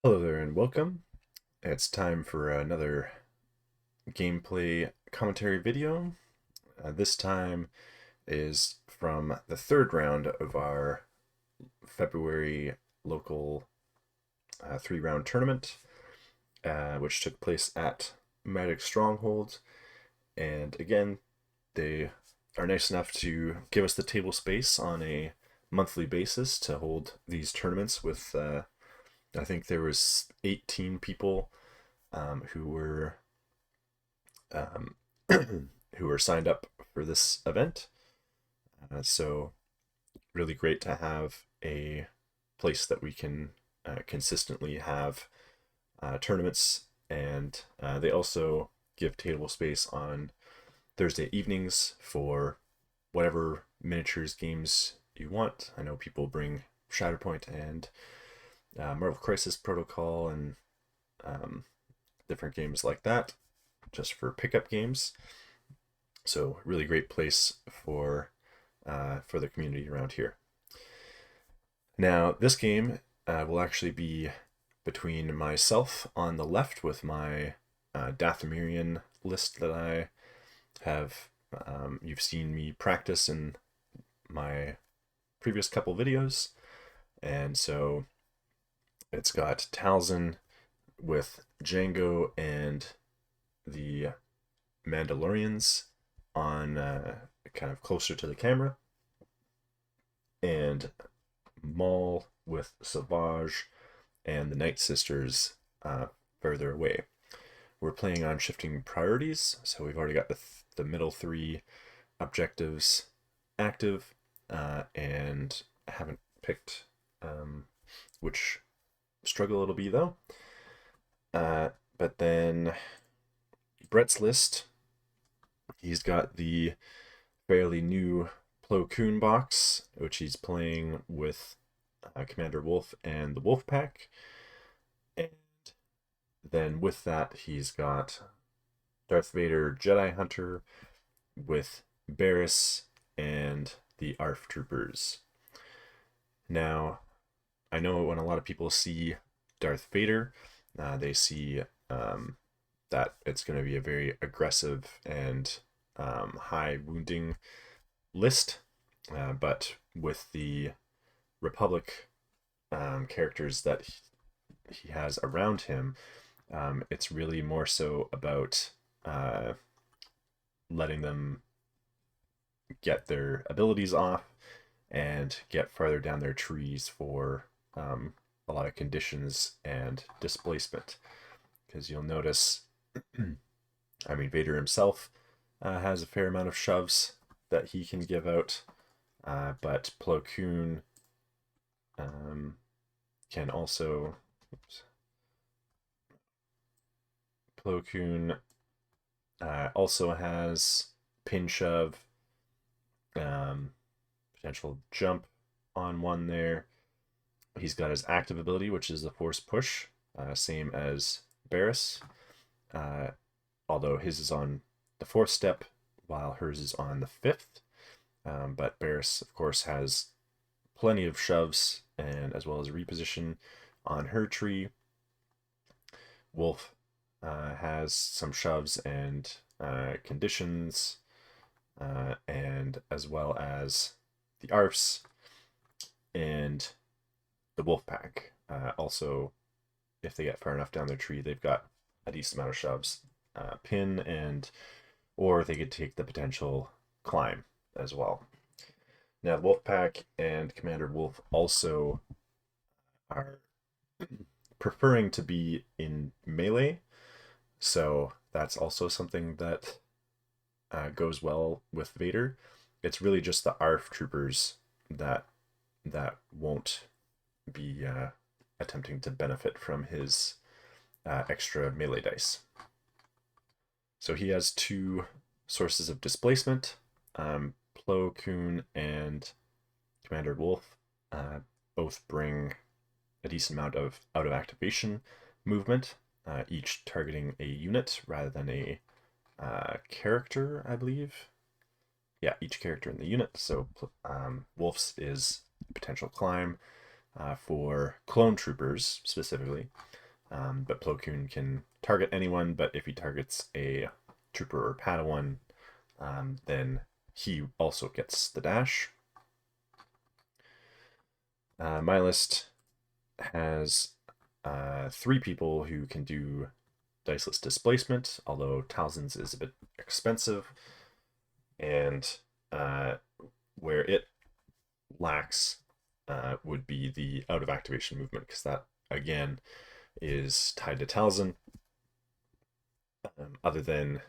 Hello there and welcome. It's time for another gameplay commentary video. This time is from the third round of our February local 3-round tournament, which took place at Magic Stronghold. And again, they are nice enough to give us the table space on a monthly basis to hold these tournaments with I think there was 18 people who were um, who were signed up for this event. So really great to have a place that we can consistently have tournaments, and they also give table space on Thursday evenings for whatever miniatures games you want. I know people bring Shatterpoint and Marvel Crisis Protocol and um, different games like that, just for pickup games. So really great place for the community around here. Now this game will actually be between myself on the left with my Dathomirian list that I have. You've seen me practice in my previous couple videos, and so it's got Talzin with Django and the Mandalorians on kind of closer to the camera, and Maul with Savage and the Night Sisters further away. We're playing on shifting priorities, so we've already got the middle three objectives active, and haven't picked which struggle it'll be though. But then Brett's list, he's got the fairly new Plo Koon box, which he's playing with Commander Wolf and the Wolf Pack. And then with that, he's got Darth Vader Jedi Hunter with Barriss and the ARF Troopers. Now, I know when a lot of people see Darth Vader, they see that it's going to be a very aggressive and high wounding list, but with the Republic characters that he has around him, it's really more so about letting them get their abilities off and get farther down their trees for a lot of conditions and displacement. Because you'll notice, I mean, Vader himself has a fair amount of shoves that he can give out, but Plo Koon can also. Plo Koon also has pin shove, potential jump on one there. He's got his active ability, which is the force push, same as Barriss, although his is on the fourth step while hers is on the fifth. But Barriss, of course, has plenty of shoves and as well as reposition on her tree. Wolf has some shoves and conditions, and as well as the ARFs and the Wolf Pack. Also, if they get far enough down their tree, they've got a decent amount of shoves, pin, and or they could take the potential climb as well. Now, Wolfpack and Commander Wolf also are preferring to be in melee, so that's also something that goes well with Vader. It's really just the ARF troopers that won't be attempting to benefit from his extra melee dice. So he has two sources of displacement. Plo Koon and Commander Wolf both bring a decent amount of out of activation movement, each targeting a unit rather than a character, I believe. Yeah, each character in the unit. So Wolf's is potential climb for clone troopers specifically, But Plo Koon can target anyone, but if he targets a trooper or Padawan, then he also gets the dash. My list has 3 people who can do diceless displacement, although Talzin's is a bit expensive, and where it lacks would be the out of activation movement, because that again is tied to Talzin. Other than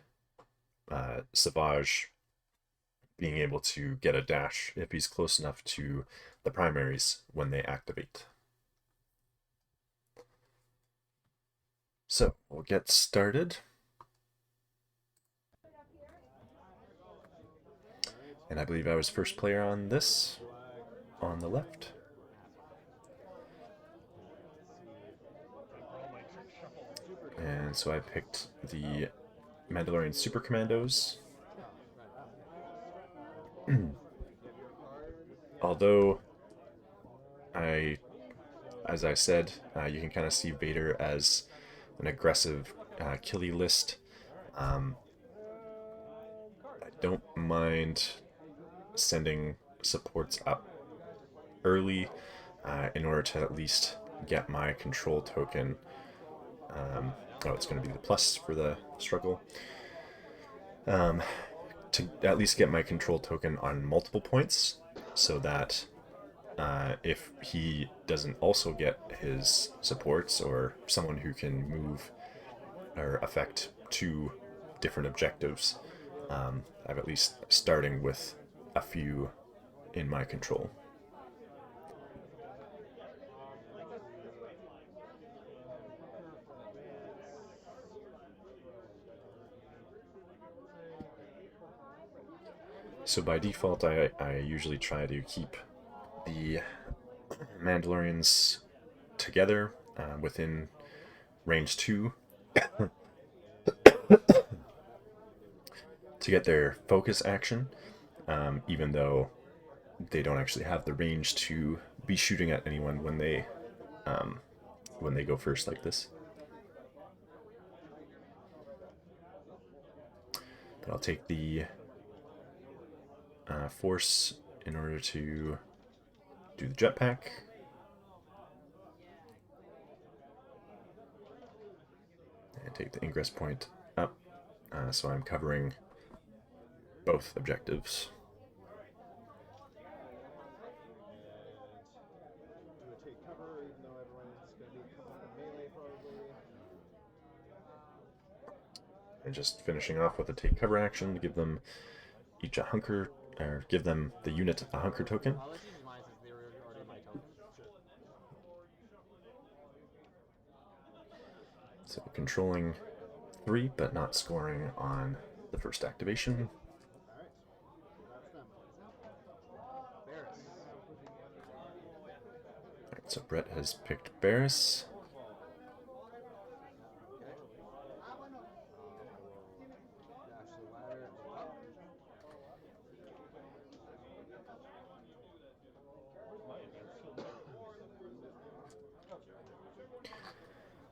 Savage being able to get a dash if he's close enough to the primaries when they activate. So we'll get started. And I believe I was first player on this, on the left. And so I picked the Mandalorian Super Commandos. Although as I said, you can kind of see Vader as an aggressive killy list. I don't mind sending supports up early in order to at least get my control token. It's going to be the plus for the struggle. To at least get my control token on multiple points, so that if he doesn't also get his supports or someone who can move or affect 2 different objectives, I'm at least starting with a few in my control. So by default, I usually try to keep the Mandalorians together within range 2 to get their focus action, even though they don't actually have the range to be shooting at anyone when they go first like this. But I'll take the force in order to do the jetpack. And take the ingress point up, so I'm covering both objectives. And just finishing off with a take cover action to give them each a hunker, or give them the unit a hunker token. So controlling 3, but not scoring on the first activation. Alright, so Brett has picked Barriss.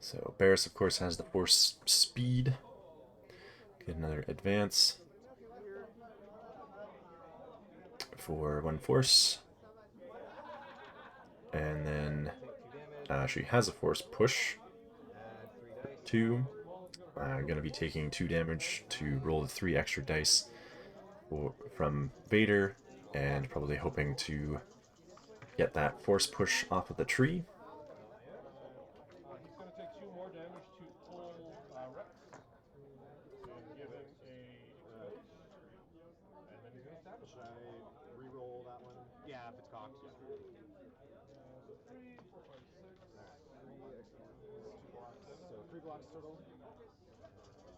So Barriss, of course, has the force speed. Get another advance for 1 force. And then she has a force push. 2. I'm going to be taking 2 damage to roll the 3 extra dice from Vader, and probably hoping to get that force push off of the tree.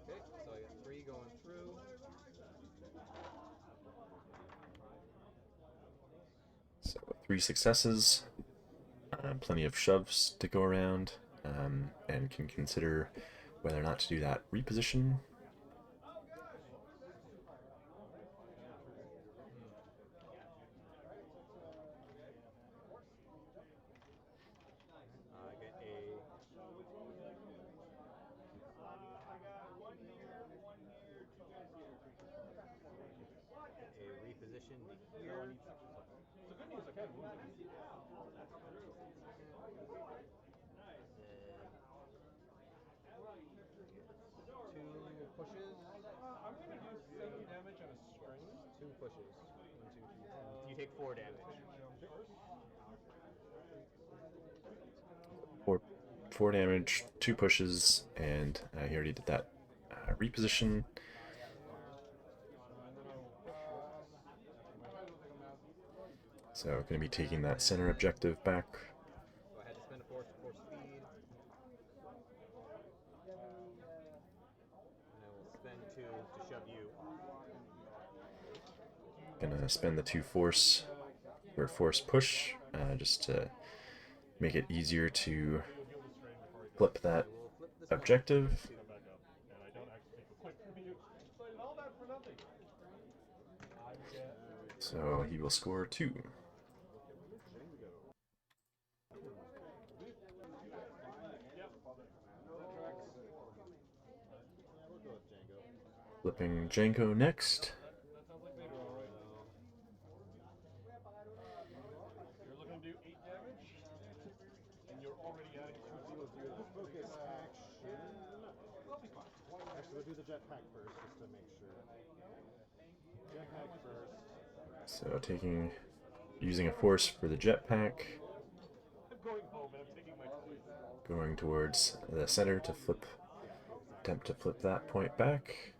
Okay, so I got 3 going through. So 3 successes, plenty of shoves to go around, and can consider whether or not to do that reposition. I get a reposition to here. Two pushes. I'm going to do 7 damage on a string. 2 pushes. 1, 2, 3, 4. You take 4 damage. Four damage, 2 pushes, and he already did that reposition. So going to be taking that center objective back. So I had to spend a force speed. And I will spend 2 to shove you off. Gonna spend the 2 force for force push, just to make it easier to flip that objective. So he will score 2. Flipping Jango next. You're looking to do 8 damage, and you're already adding 2 We'll do the focus action. Actually, we'll do the jetpack first, just to make sure. Jetpack first. So using a force for the jetpack. I'm going home and I'm taking my choice. Going towards the center to attempt to flip that point back.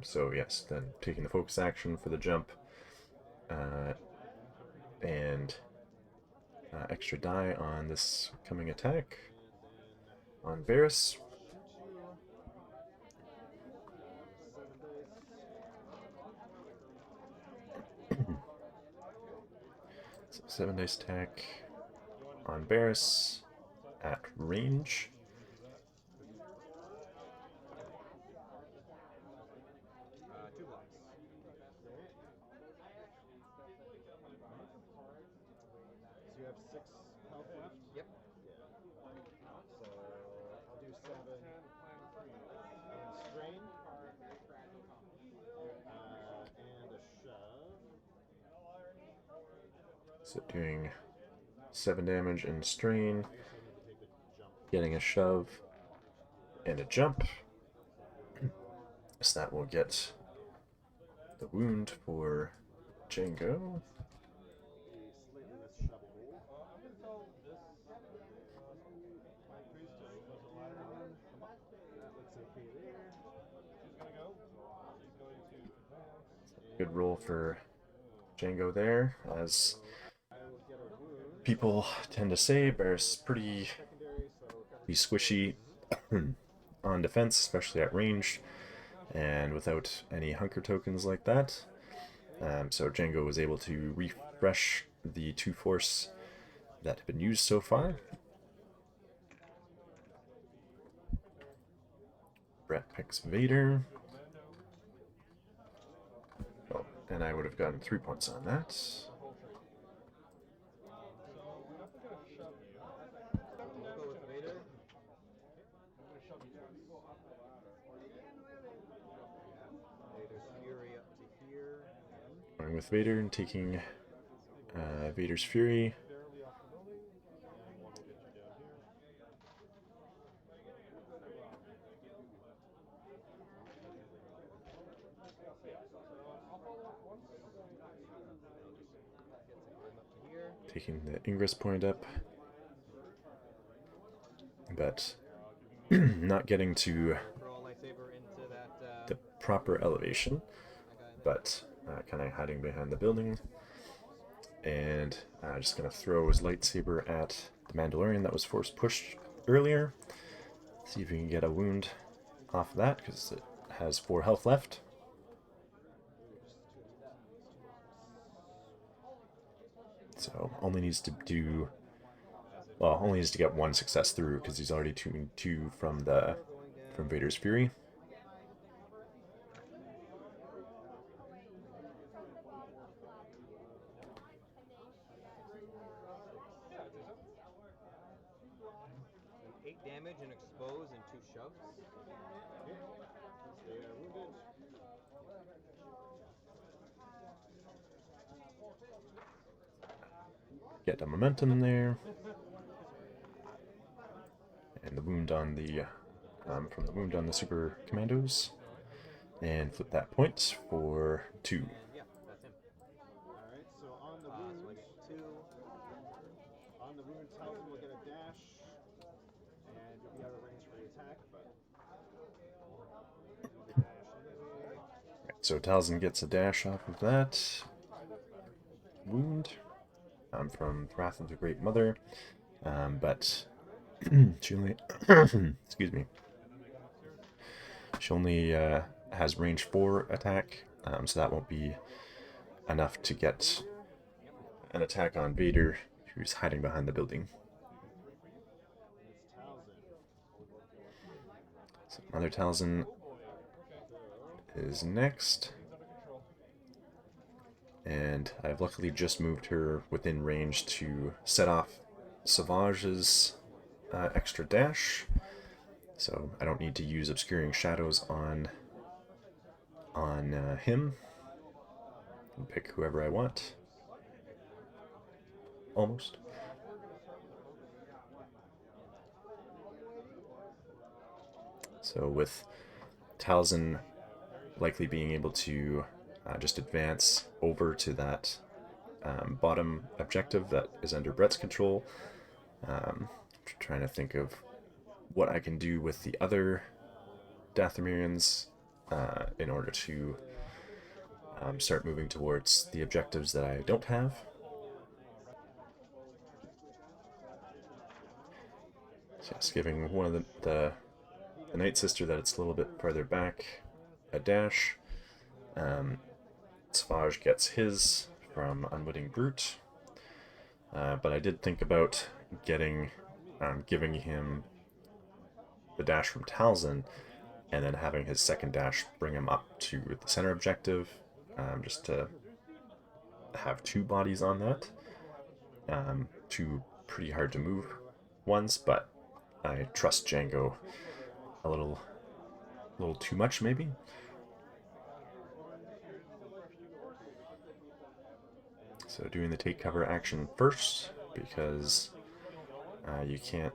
So yes, then taking the focus action for the jump, and extra die on this coming attack on Varys. So 7 dice attack on Varys at range. So you have 6 health left? Yep. So I'll do 7 and strain. And a shove. So doing 7 damage and strain, I guess I need to take the jump. getting a shove and a jump. So that will get the wound for Jango. Slightly less shove hole. I'm going to tell this my priest to close the ladder down. That looks okay there. She's going to go. She's going to advance. Good roll for Jango there, as I will get a wound. people tend to say. Bear's pretty Secondary, so squishy on defense, especially at range, and without any hunker tokens like that. So Jango was able to refresh the 2 force that have been used so far. Brett picks Vader. Oh, and I would have gotten 3 points on that. We'll go with Vader. Vader's Fury up to here. Going with Vader and taking Vader's Fury. Taking the Ingress point up, but not getting to the proper elevation, but kind of hiding behind the building, and just going to throw his lightsaber at the Mandalorian that was force pushed earlier. See if we can get a wound off of that, because it has 4 health left. So only needs to get 1 success through, because he's already tuned 2 from Vader's Fury. Damage and expose and 2 shoves. They are wounded. get the momentum there. And the wound on the, from the wound on the super commandos. And flip that point for 2. And yeah, that's him. Alright, so on the So wound, I get 2. Talzin will get a dash, and you'll be out of range for the attack, but do the dash anyway. So Talzin gets a dash off of that wound from Wrath of the Great Mother, but she only, excuse me, she only has range 4 attack, so that won't be enough to get an attack on Vader, who's hiding behind the building. It's Talzin. So Mother Talzin is next. And I've luckily just moved her within range to set off Savage's extra dash. So I don't need to use Obscuring Shadows on him. I can pick whoever I want. Almost. So with Talzin likely being able to just advance over to that bottom objective that is under Brett's control. Trying to think of what I can do with the other Dathomirians in order to start moving towards the objectives that I don't have. So just giving one of the Night Sister that it's a little bit further back a dash. Savage gets his from Unwitting Brute, but I did think about giving him the dash from Talzin, and then having his second dash bring him up to the center objective, just to have 2 bodies on that. 2 pretty hard to move ones, but I trust Django a little too much, maybe. So doing the take cover action first, because you can't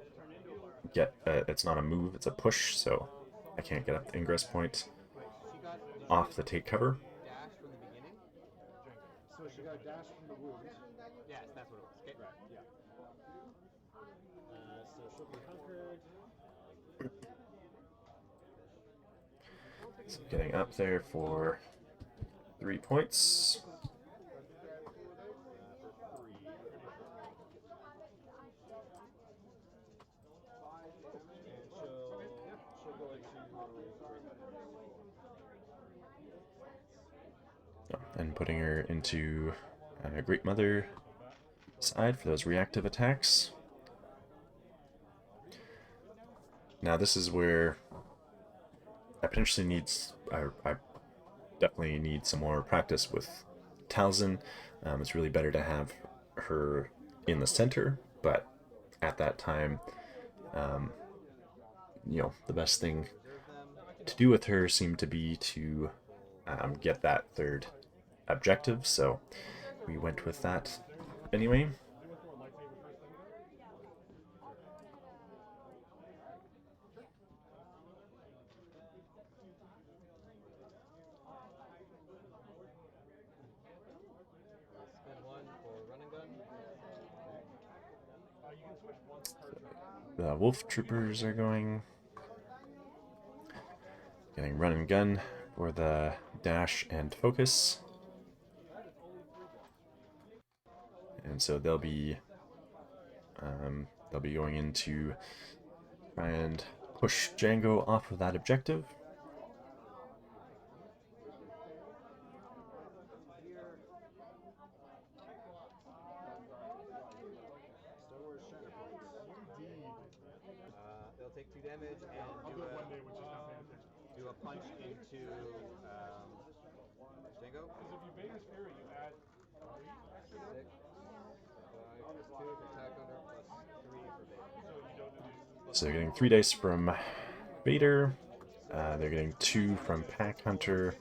get, it's not a move, it's a push, so I can't get up the ingress point She got off the take cover. dash from the beginning. So she got a dash from the wound. Yes, that's what it was. Okay. Right, yeah. So she'll be hunkered. So getting up there for 3 points. She'll go into And putting her into Great Mother side for those reactive attacks. Now this is where I potentially need, I definitely need some more practice with Talzin. It's really better to have her in the center, but at that time, the best thing to do with her seemed to be to get that third objective, so we went with that anyway. Spend 1 for run and gun. The Wolf Troopers are going. Getting run and gun for the dash and focus. And so they'll be going in to try and push Django off of that objective. Star Wars Shatterpoint. They'll take 2 damage and do a punch into Django. Because if you Vader's Fury, you add 3 extra 6, 5, 2 for attack under, plus 3 for Vader. So they're getting 3 dice from Vader. They're getting 2 from Pack Hunter,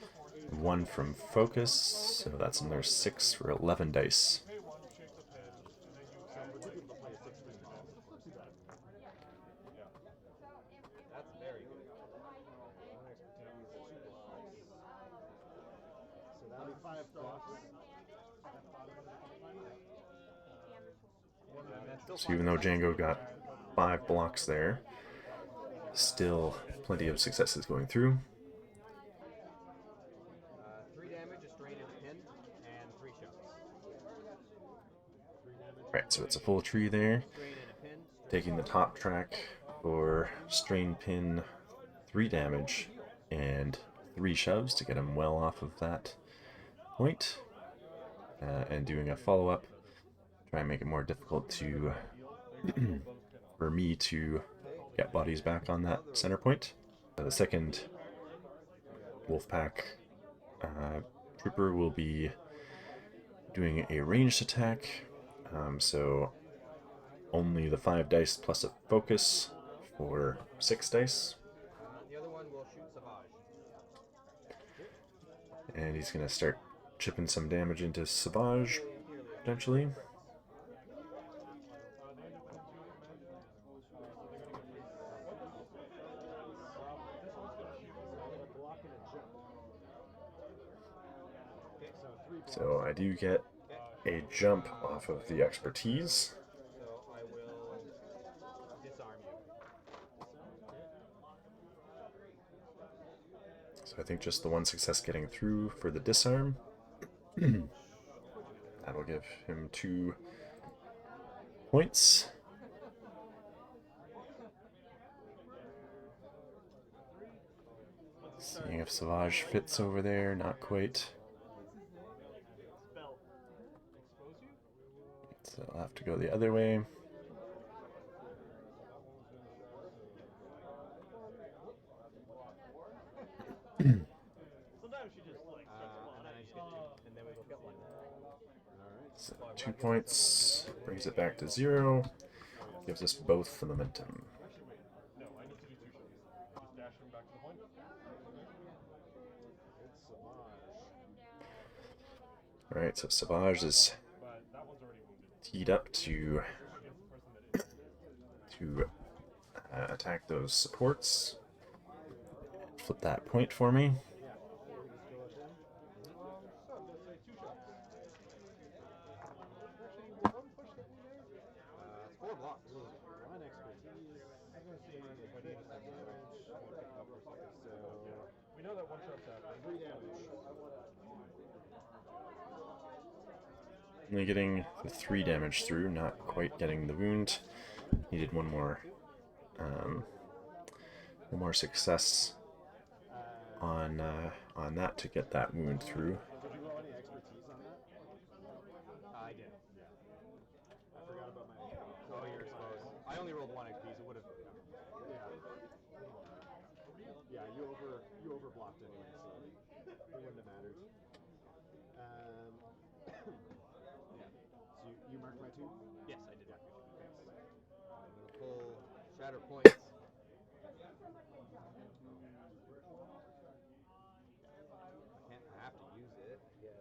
1 from Focus. So that's another 6 for 11 dice. Pay 1, shake the pen, and then you 5 blocks. That's still So even though Django got 5 blocks there, still plenty of successes going through. 3 damage, a strain, and a pin, and 3 shoves. Right, so it's a full tree there. Strain and a pin. Taking the top track for strain pin, 3 damage, and 3 shoves to get him well off of that point. And doing a follow-up, try and make it more difficult to for me to get bodies back on that center point. The second Wolfpack trooper will be doing a ranged attack, so only the 5 dice plus a focus for 6 dice. The other one will shoot Savage. And he's going to start chipping some damage into Savage, potentially. So I do get a jump off of the expertise. So I will disarm you. So I think just the 1 success getting through for the disarm. That'll give him 2 points. Seeing if Savage fits over there, not quite. So I'll have to go the other way. So 2 points, brings it back to 0, gives us both the momentum. No, I need to do 2 shots. Just dash him back to the point. Alright, so Savage is But that one's already wounded. teed up to The person that is. attack those supports. Flip that point for me. 4 blocks. 1 expertise. I'm going to see if I need some damage. So, We know that 1 shot's happening. 3 damage. Only getting the 3 damage through, not quite getting the wound. Needed one more success on that to get that wound through. Did you roll any expertise on that? I did. I forgot about my. Oh, you're exposed. I only rolled 1 XP, so it would have. Yeah, you overblocked anyway, so it wouldn't have mattered. Yeah. So you marked my 2? Yes, I did. Yeah. Thanks. Pull Shatterpoint. I have to use it. Yes.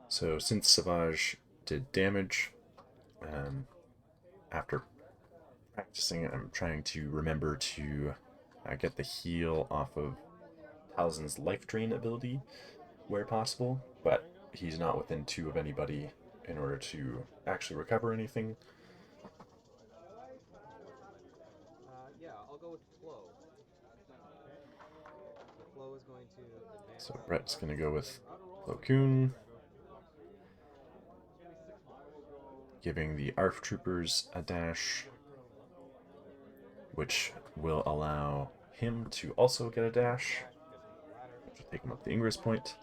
So since Savage did damage, after practicing, I'm trying to remember to get the heal off of Talzin's life drain ability where possible, but he's not within 2 of anybody in order to actually recover anything. Yeah, I'll go with Flow. Flow is going to advance. So Brett's going to go with Koon, giving the ARF troopers a dash, which will allow him to also get a dash, which will take him up the Ingress point.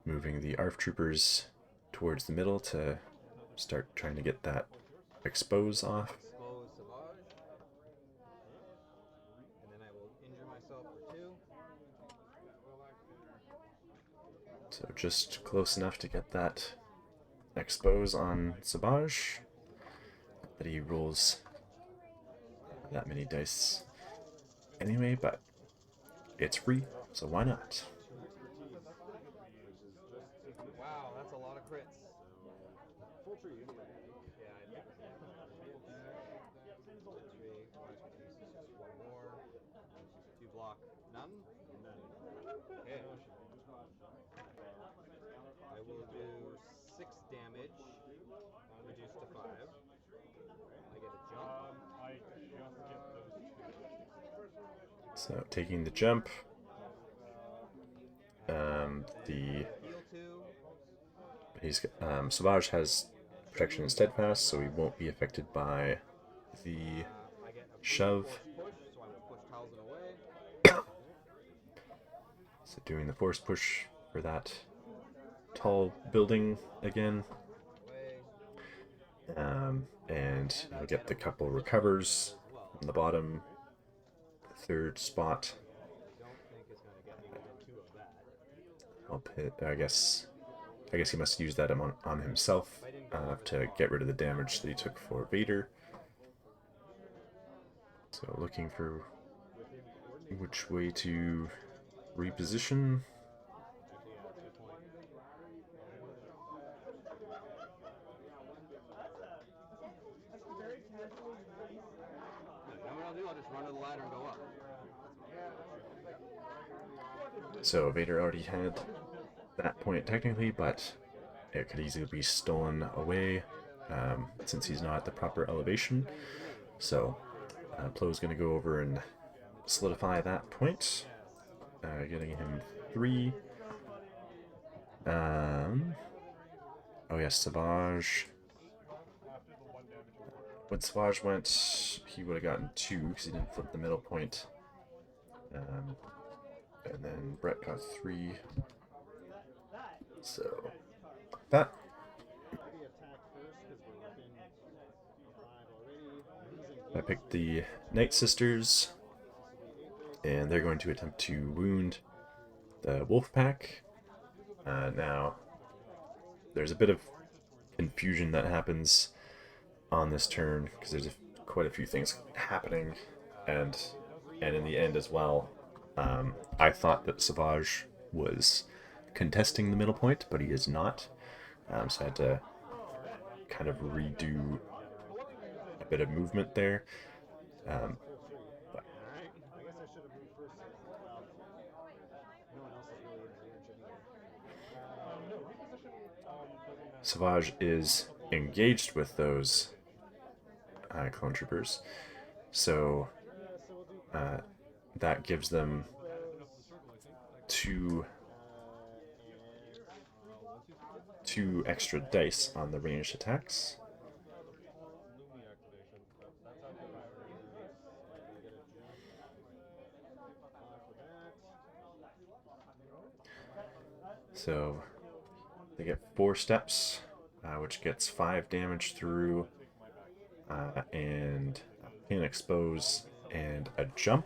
Moving the ARF troopers towards the middle to start trying to get that expose off. Expose Savage. And then I will injure myself for 2. So just close enough to get that expose on Savage, that he rolls that many dice anyway, but it's free, so why not? Wow, that's a lot of crits. Full tree. Yeah, I think it's full tree. One more. Two block. None? Okay. I will do 6 damage, reduced to 5. I get a jump. I just get those two. So taking the jump. The Heal 2. Savage has protection and steadfast, so he won't be affected by the I get a shove. push, so I will push Talzin away. So doing the force push for that tall building again. Away. And you'll get the couple recovers from the bottom, third spot. I don't think it's going to get me within 2 of that. Help hit. I guess he must use that on himself to get rid of the damage that he took for Vader. So looking for which way to reposition. I'll just run to the ladder and go up. So Vader already had that point technically, but it could easily be stolen away since he's not at the proper elevation. So Plo's going to go over and solidify that point, getting him 3. Oh yes, Savage. When Savage went, he would have gotten 2 because he didn't flip the middle point. And then Brett got 3. So that. I picked the Night Sisters, and they're going to attempt to wound the Wolf Pack. Now, there's a bit of confusion that happens on this turn because there's quite a few things happening, and in the end as well. I thought that Savage was contesting the middle point, but he is not. So I had to kind of redo a bit of movement there. But Savage is engaged with those clone troopers, so that gives them 2 extra dice on the ranged attacks. So they get 4 steps, which gets 5 damage through, and pin expose and a jump.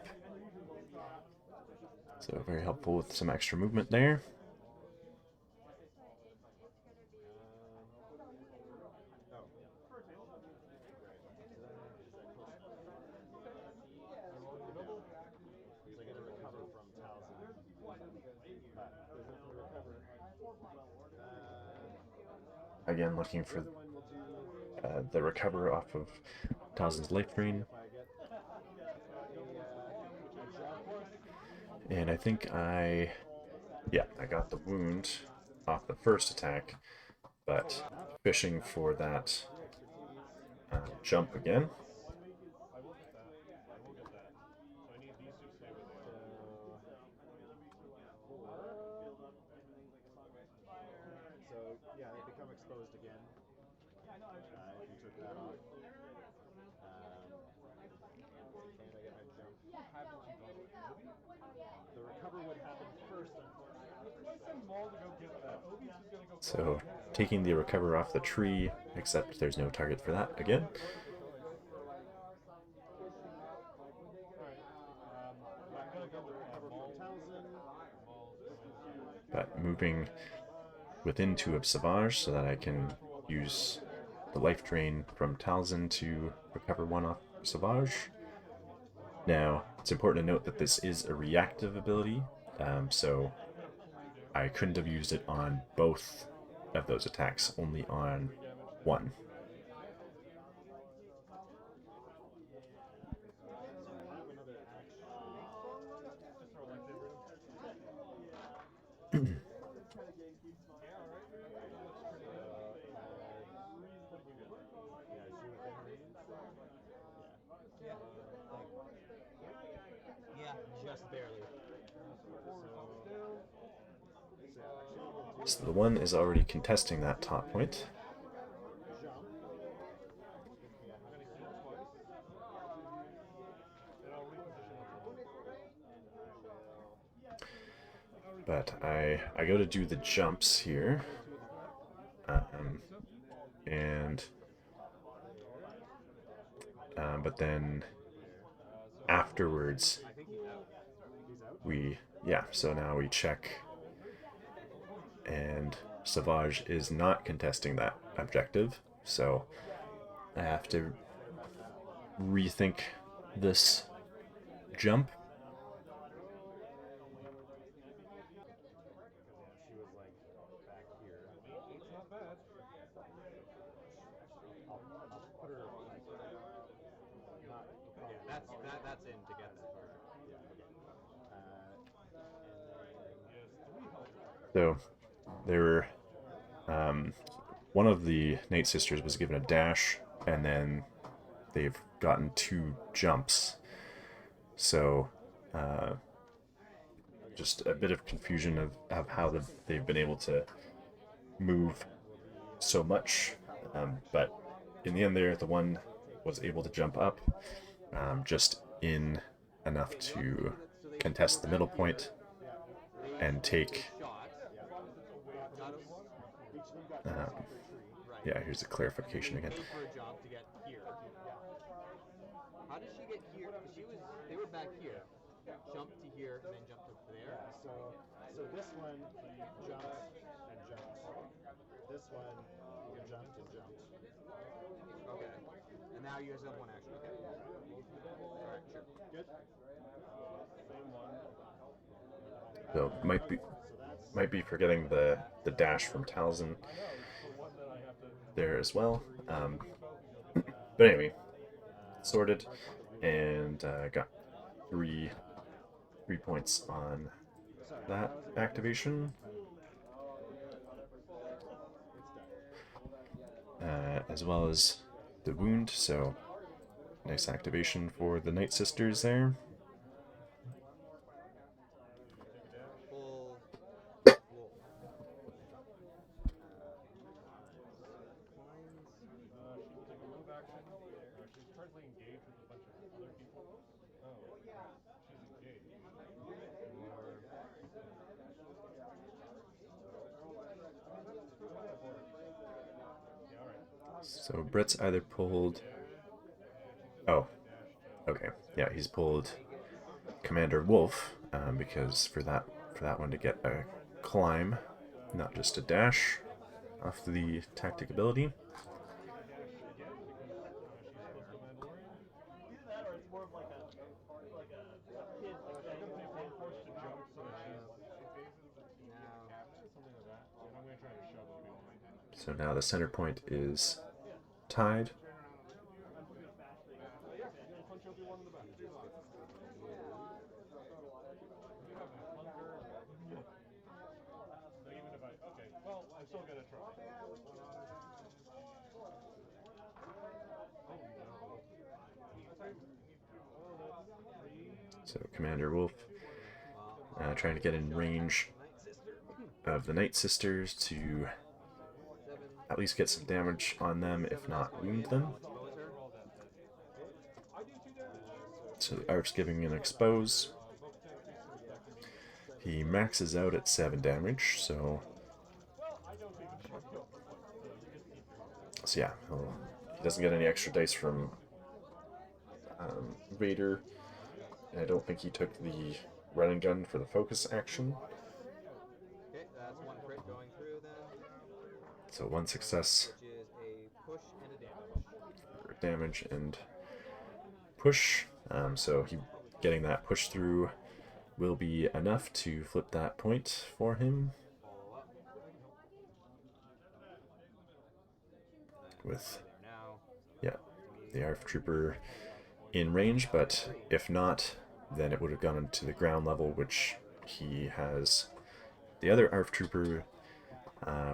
So very helpful with some extra movement there. Again, looking for the recover off of Talzin's life drain. And I think I got the wound off the first attack, but fishing for that jump again. Yeah, they become exposed again. If you took that off. And I get my jump. The recover would happen first, unfortunately. So taking the recover off the tree, except there's no target for that again. But moving within 2 of Savage so that I can use the life drain from Talzin to recover 1 off Savage. Now, it's important to note that this is a reactive ability, so I couldn't have used it on both of those attacks, only on one. Yeah, just barely. So the one is already contesting that top point. But I go to do the jumps here, and but then afterwards so now we check, and Savage is not contesting that objective, so I have to rethink this jump. She was like back here. It's not bad. I'll put her like not. Yeah, that's in to get that. Yeah. Okay. So there were one of the Knight sisters was given a dash, and then they've gotten 2 jumps. So just a bit of confusion of how they've been able to move so much. But in the end there, the one was able to jump up just in enough to contest the middle point and take... yeah, here's the clarification again. How did she get here? They were back here. Jumped to here and then jumped to there. So this one jumped and jumped. This one jumped and jumped. Okay. And now you guys have one action. Okay. Alright, sure. Good. Same one. So might be forgetting the dash from Talzin there as well. But anyway, sorted, and got three points on that activation. As well as the wound, so nice activation for the Knight Sisters there. So Brett's either pulled... Oh, okay. Yeah, he's pulled Commander Wolf, because for that one to get a climb, not just a dash off the tactic ability. So now the center point is tied. So Commander Wolf trying to get in range of the Knight Sisters to at least get some damage on them, if not wound them. So the Arch giving an expose. He maxes out at 7 damage, so yeah, he doesn't get any extra dice from Vader. And I don't think he took the running gun for the focus action. Okay, that's one crit going through then. So 1 success. Which is a push and a damage. For damage and push. So he getting that push through will be enough to flip that point for him. with, There now. yeah, the ARF trooper in range, but if not, then it would have gone into the ground level, which he has. The other ARF trooper,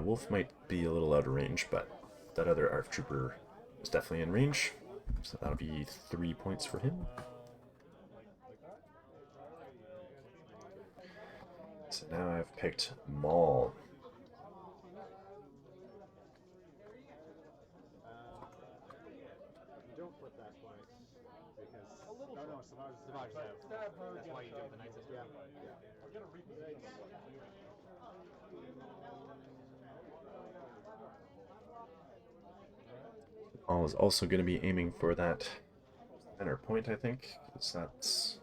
Wolf might be a little out of range, but that other ARF trooper is definitely in range, so that'll be 3 points for him. So now I've picked Maul. You don't flip that point because no, Savage But have. stab her. That's why you do it with the Night Sister. Yeah. I'm gonna reposition myself. Maul is also going to be aiming for that center point, I think, because that's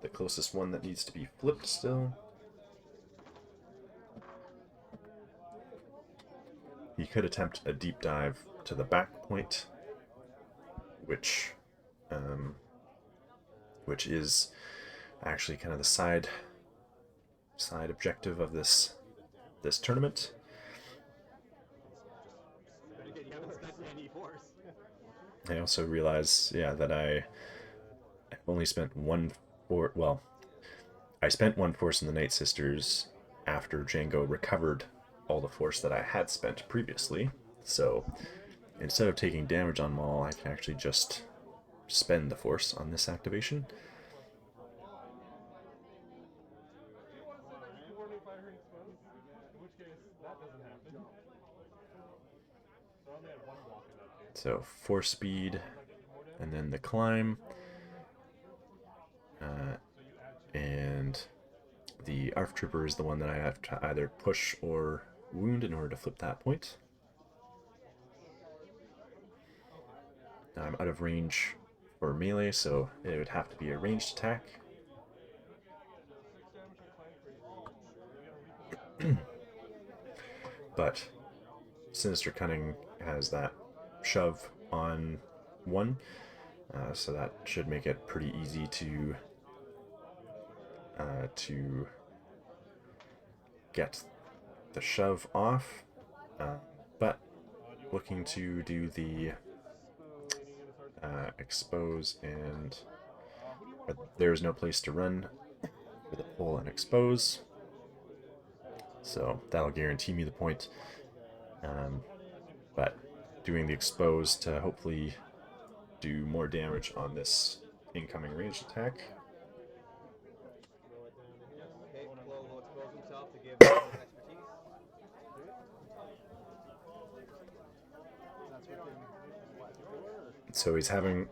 the closest one that needs to be flipped still. He could attempt a deep dive to the back point, which is actually kind of the side objective of this tournament. You haven't spent any force. I also realize, yeah, that I only spent one I spent one force in the Night Sisters after Django recovered all the force that I had spent previously. So instead of taking damage on Maul, I can actually just spend the force on this activation. So force speed, and then the climb, and the ARF Trooper is the one that I have to either push or wound in order to flip that point. Now I'm out of range for melee, so it would have to be a ranged attack. But Sinister Cunning has that shove on 1, so that should make it pretty easy to get the shove off, but looking to do the expose, and there's no place to run for the pull and expose, so that'll guarantee me the point. But doing the expose to hopefully do more damage on this incoming ranged attack. Okay, Flo will expose himself to give his expertise. So he's having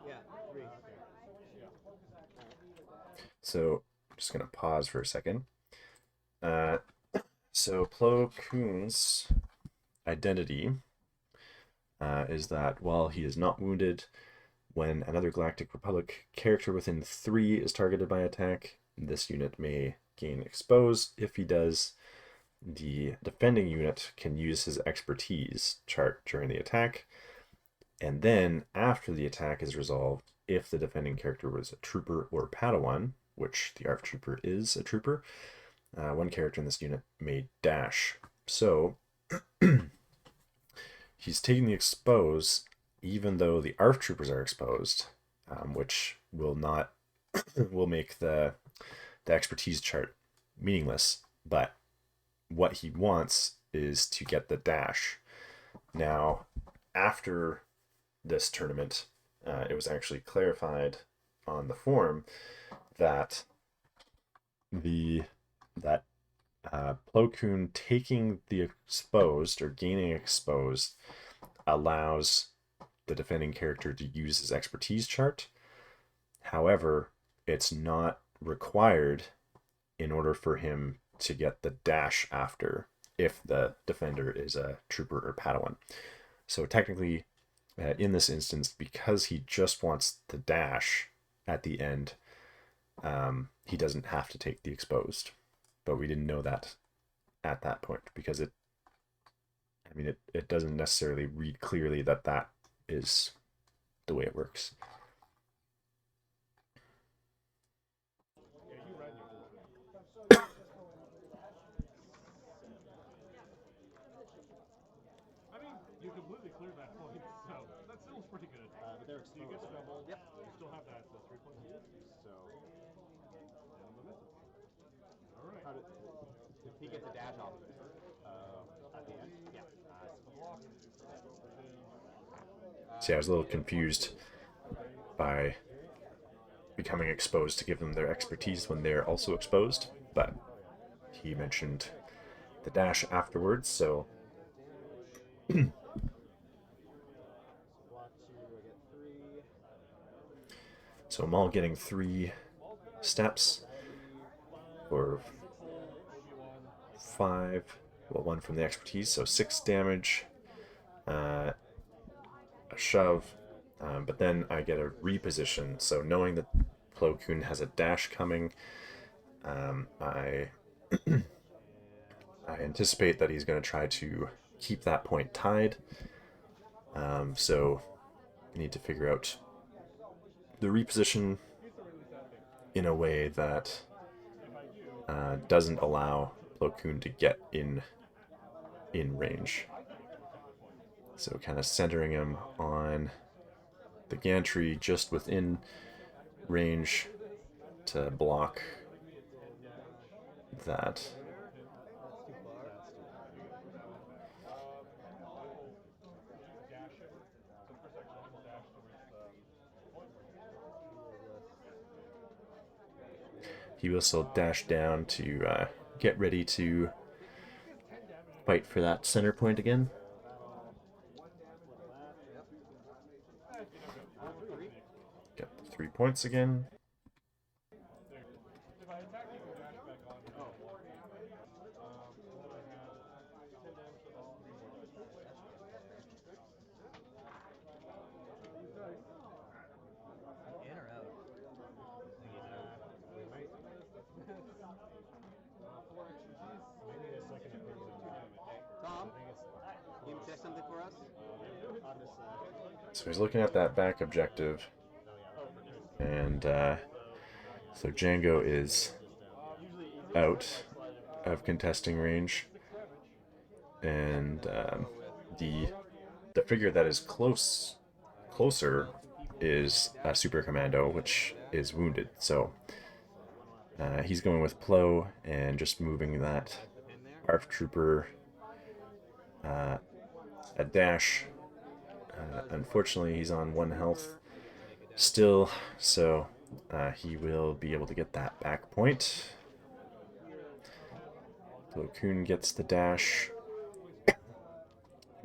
Yeah, 3. so I'm just gonna pause for a second. So Plo Koon's identity is that while he is not wounded, when another Galactic Republic character within 3 is targeted by attack, this unit may gain exposed. If he does, the defending unit can use his expertise chart during the attack, and then after the attack is resolved, if the defending character was a trooper or Padawan, which the ARF trooper is a trooper, one character in this unit may dash. So he's taking the expose even though the ARF troopers are exposed, which will make the expertise chart meaningless, but what he wants is to get the dash. Now, after this tournament, it was actually clarified on the forum that Plo Koon taking the exposed or gaining exposed allows the defending character to use his expertise chart. However, it's not required in order for him to get the dash after if the defender is a trooper or Padawan. So technically, in this instance, because he just wants the dash at the end, he doesn't have to take the exposed. But we didn't know that at that point because it doesn't necessarily read clearly that is the way it works. dash off of it. At the end? Yeah. See, I was a little confused by becoming exposed to give them their expertise when they're also exposed, but he mentioned the dash afterwards, so Block 2, I get 3. so Maul getting 3 steps for 5, well, 1 from the expertise, so 6 damage, a shove, but then I get a reposition, so knowing that Plo Koon has a dash coming, I anticipate that he's going to try to keep that point tied, so I need to figure out the reposition in a way that doesn't allow Plo Koon to get in range. So kind of centering him on the gantry just within range to block that. He will still dash down to get ready to fight for that center point again. Got the 3 points again. In or out? Tom, can you check something for us? So he's looking at that back objective, and so Django is out of contesting range, and the figure that is closer is a Super Commando, which is wounded. So he's going with Plo and just moving that ARF Trooper a dash. Unfortunately, he's on 1 health still, so he will be able to get that back point. So Koon gets the dash.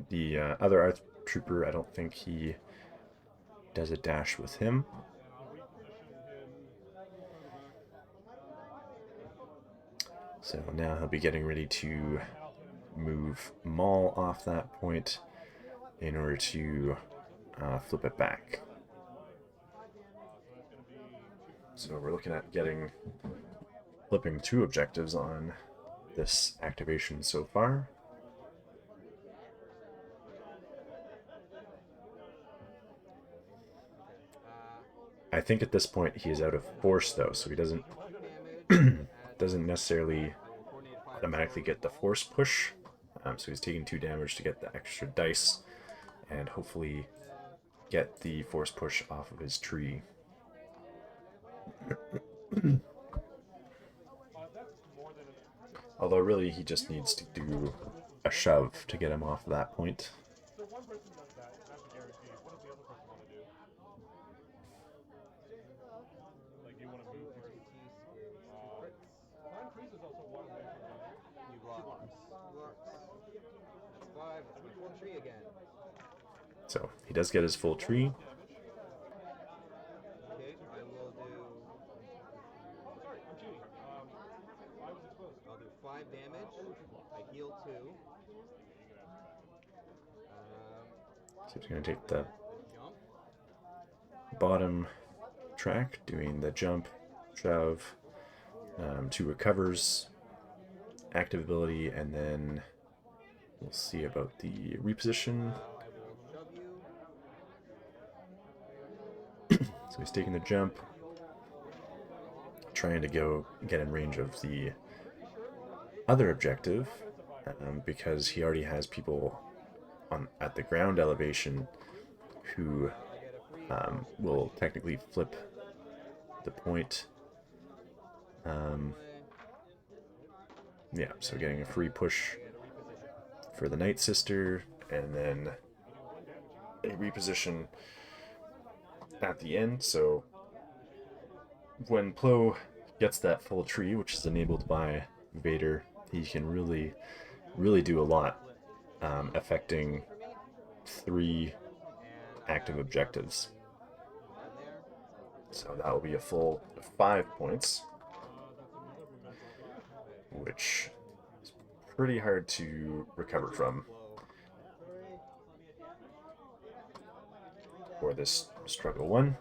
The other ARF Trooper, I don't think he does a dash with him. So now he'll be getting ready to move Maul off that point in order to flip it back. So we're looking at flipping 2 objectives on this activation so far. I think at this point he is out of force though, so he doesn't necessarily automatically get the force push. So he's taking 2 damage to get the extra dice and hopefully get the force push off of his tree. Although really he just needs to do a shove to get him off that point. So one person does that, that's a guarantee. What does the other person want to do? Like, do you want to move first? Time freeze is also one away from You block. That's 5. That's my full tree again. So he does get his full tree. Okay, I will do. Sorry, I'm cheating. I was exposed. I'll do 5 damage. I heal 2. So he's going to take the Jump. bottom track, doing the jump, shove, 2 recovers, active ability, and then we'll see about the reposition. I will shove you. So he's taking the jump, trying to get in range of the other objective, because he already has people at the ground elevation who will technically flip the point. Yeah, so getting a free push for the Night Sister, and then a reposition at the end. So when Plo gets that full tree, which is enabled by Vader, he can really do a lot, affecting 3 active objectives. So that will be a full 5 points, which is pretty hard to recover from for this struggle 1.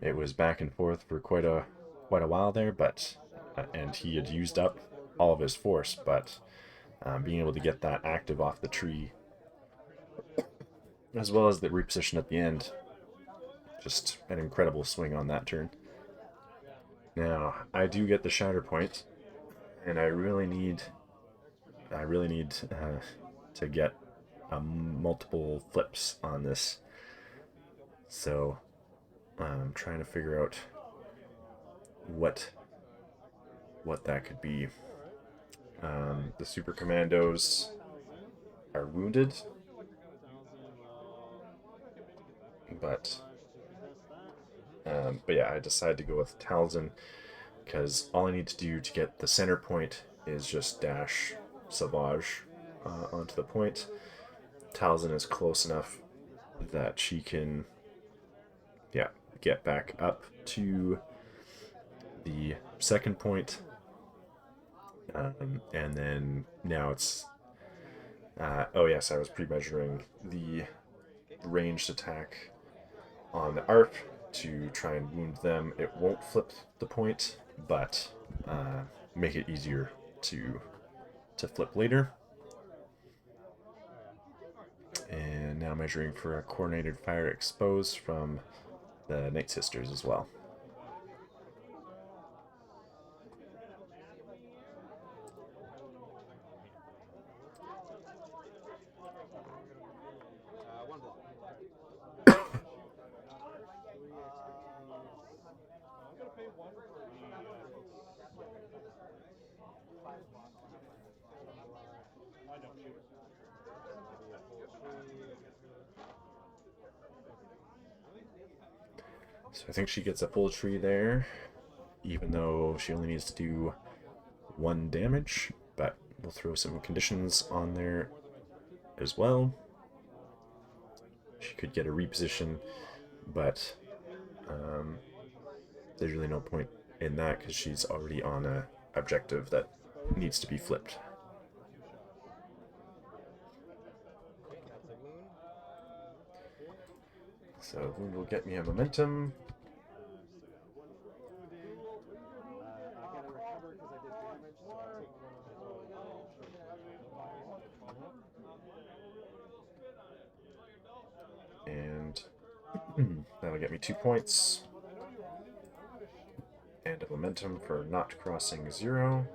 It was back and forth for quite a while there, but and he had used up all of his force, but being able to get that active off the tree, as well as the reposition at the end, just an incredible swing on that turn. Now I do get the Shatterpoint, and I really need to get multiple flips on this. So I'm trying to figure out what that could be. The Super Commandos are wounded, but yeah, I decided to go with Talzin because all I need to do to get the center point is just dash Savage onto the point. Talzin is close enough that she can, yeah, get back up to the second point. And then now it's oh yes, I was pre-measuring the ranged attack on the ARP to try and wound them. It won't flip the point, but make it easier to flip later. And now measuring for a coordinated fire expose from the Night Sisters as well. One block. I'm gonna pay 1 for the. I know. So I think she gets a full tree there, even though she only needs to do 1 damage, but we'll throw some conditions on there as well. She could get a reposition, but there's really no point in that because she's already on a objective that needs to be flipped. So wound will get me a momentum. And that'll get me 2 points. And a momentum for not crossing 0.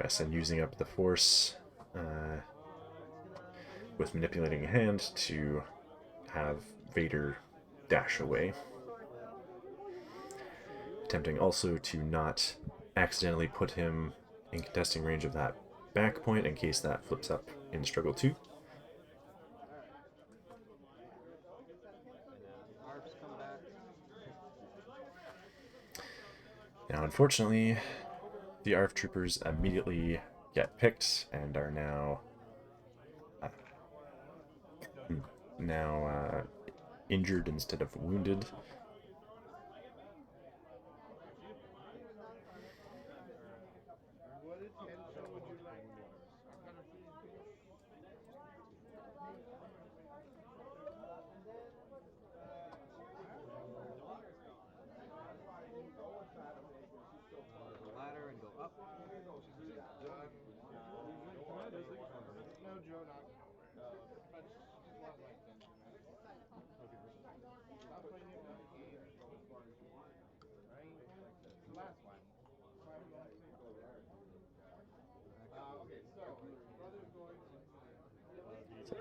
Yes, and using up the force with manipulating a hand to have Vader dash away. Attempting also to not accidentally put him in contesting range of that back point in case that flips up in Struggle 2. Now, unfortunately, the ARF troopers immediately get picked and are now injured instead of wounded.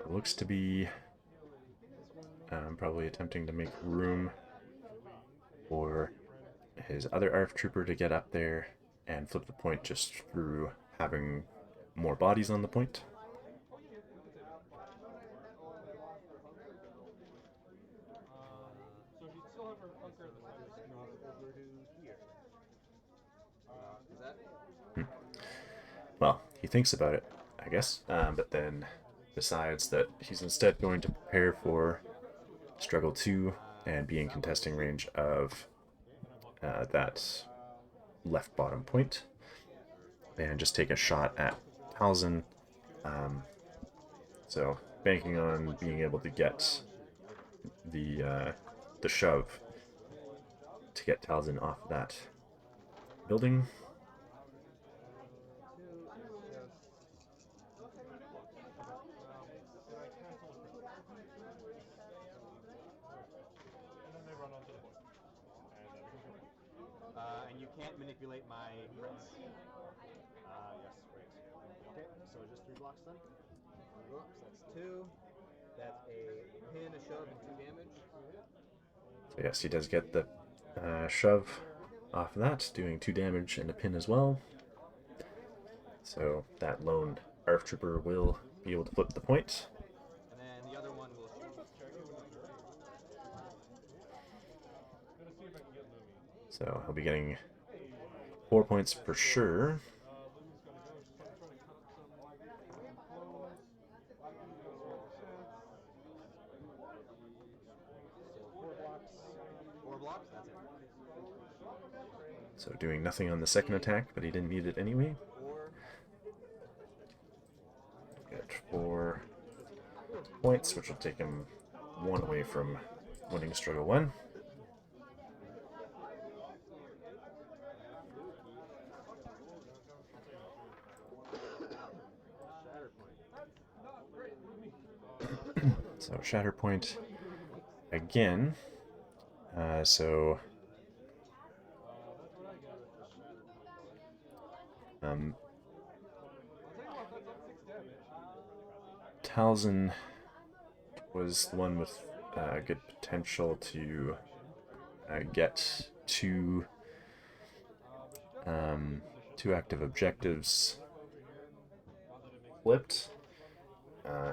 looks to be probably attempting to make room for his other ARF trooper to get up there and flip the point just through having more bodies on the point. So if you still have her hunker in the center, Not over to here. is that? Well, he thinks about it, I guess, but then decides that he's instead going to prepare for Struggle 2 and be in contesting range of that left bottom point, and just take a shot at Talzin. So banking on being able to get the shove to get Talzin off that building. And then they run onto the point. And that becomes your win. And you can't manipulate my prince. Yes, right. Okay, so just 3 blocks then? 3 blocks, that's 2. That's a pin, a shove, and 2 damage. So yes, he does get the shove off of that, doing 2 damage and a pin as well. So that lone ARF trooper will be able to flip the point. And then the other one will shoot. So he'll be getting 4 points for sure. Four blocks, that's it. So doing nothing on the second attack, but he didn't need it anyway. 4. Get 4 points, which will take him 1 away from winning Struggle 1. So Shatterpoint again. Talzin was the one with good potential to get 2 active objectives flipped.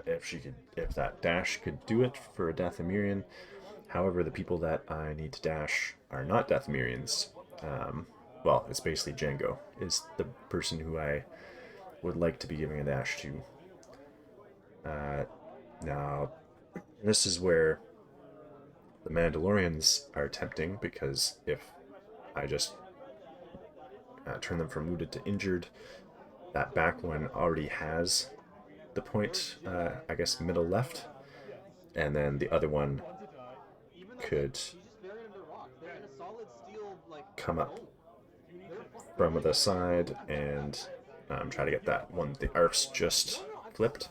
If that dash could do it for a Dathomirian. However, the people that I need to dash are not Dathomirians. Well, it's basically Django is the person who I would like to be giving a dash to. Now, this is where the Mandalorians are tempting, because if I just turn them from wounded to injured, that back one already has the point, I guess, middle left, and then the other one could come up from the side and try to get that one. The ARF's just flipped.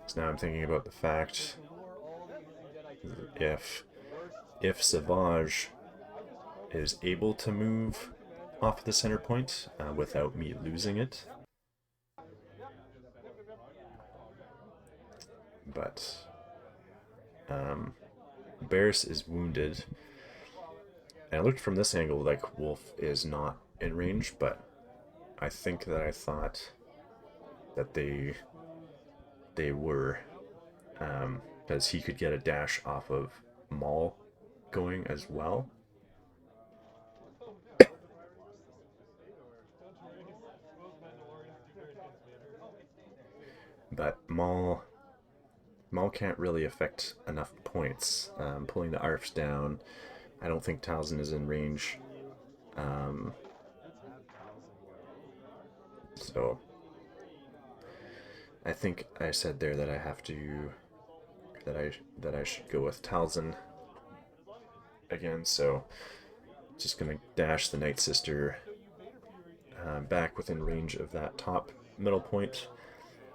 So now I'm thinking about the fact if Savage is able to move off the center point without me losing it, but Barris is wounded, and it looked from this angle like Wolf is not in range, but I think that I thought that they were, because he could get a dash off of Maul going as well. But Maul can't really affect enough points. Pulling the ARFs down, I don't think Talzin is in range. So I think I said there that I have to, that I should go with Talzin again. So just gonna dash the Night Sister back within range of that top middle point,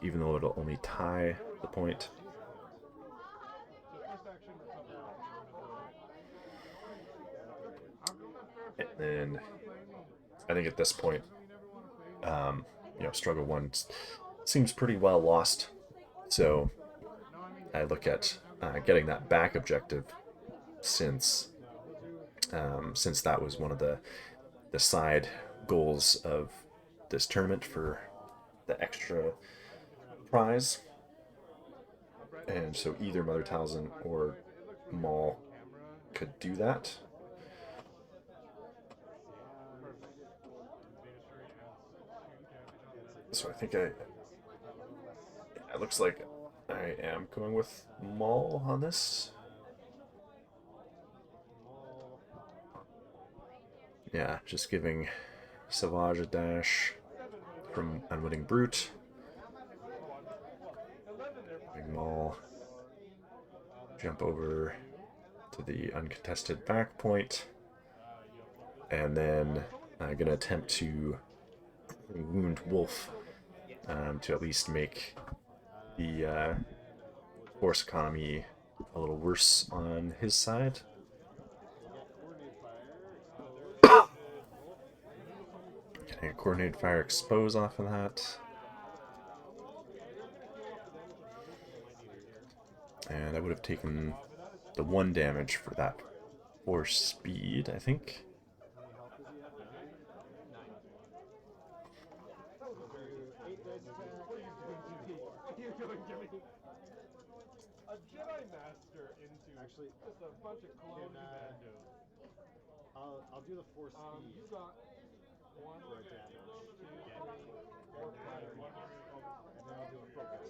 even though it'll only tie the point. And then I think at this point, struggle 1 seems pretty well lost. So I look at getting that back objective, since that was one of the side goals of this tournament for the extra prize. And so either Mother Talzin or Maul could do that. So I think it looks like I am going with Maul on this. Yeah, just giving Savage a dash from Unwitting Brute. Big Maul jump over to the uncontested back point, and then I'm gonna attempt to wound Wolf to at least make the force economy a little worse on his side. Getting a coordinated fire expose off of that. And I would have taken the 1 damage for that force speed, I think. A Jedi Master into Actually, just a bunch of clone commandos. I'll do the force speed. You got one, for a damage. 2, 3, 4, 5, And then I'll do a focus.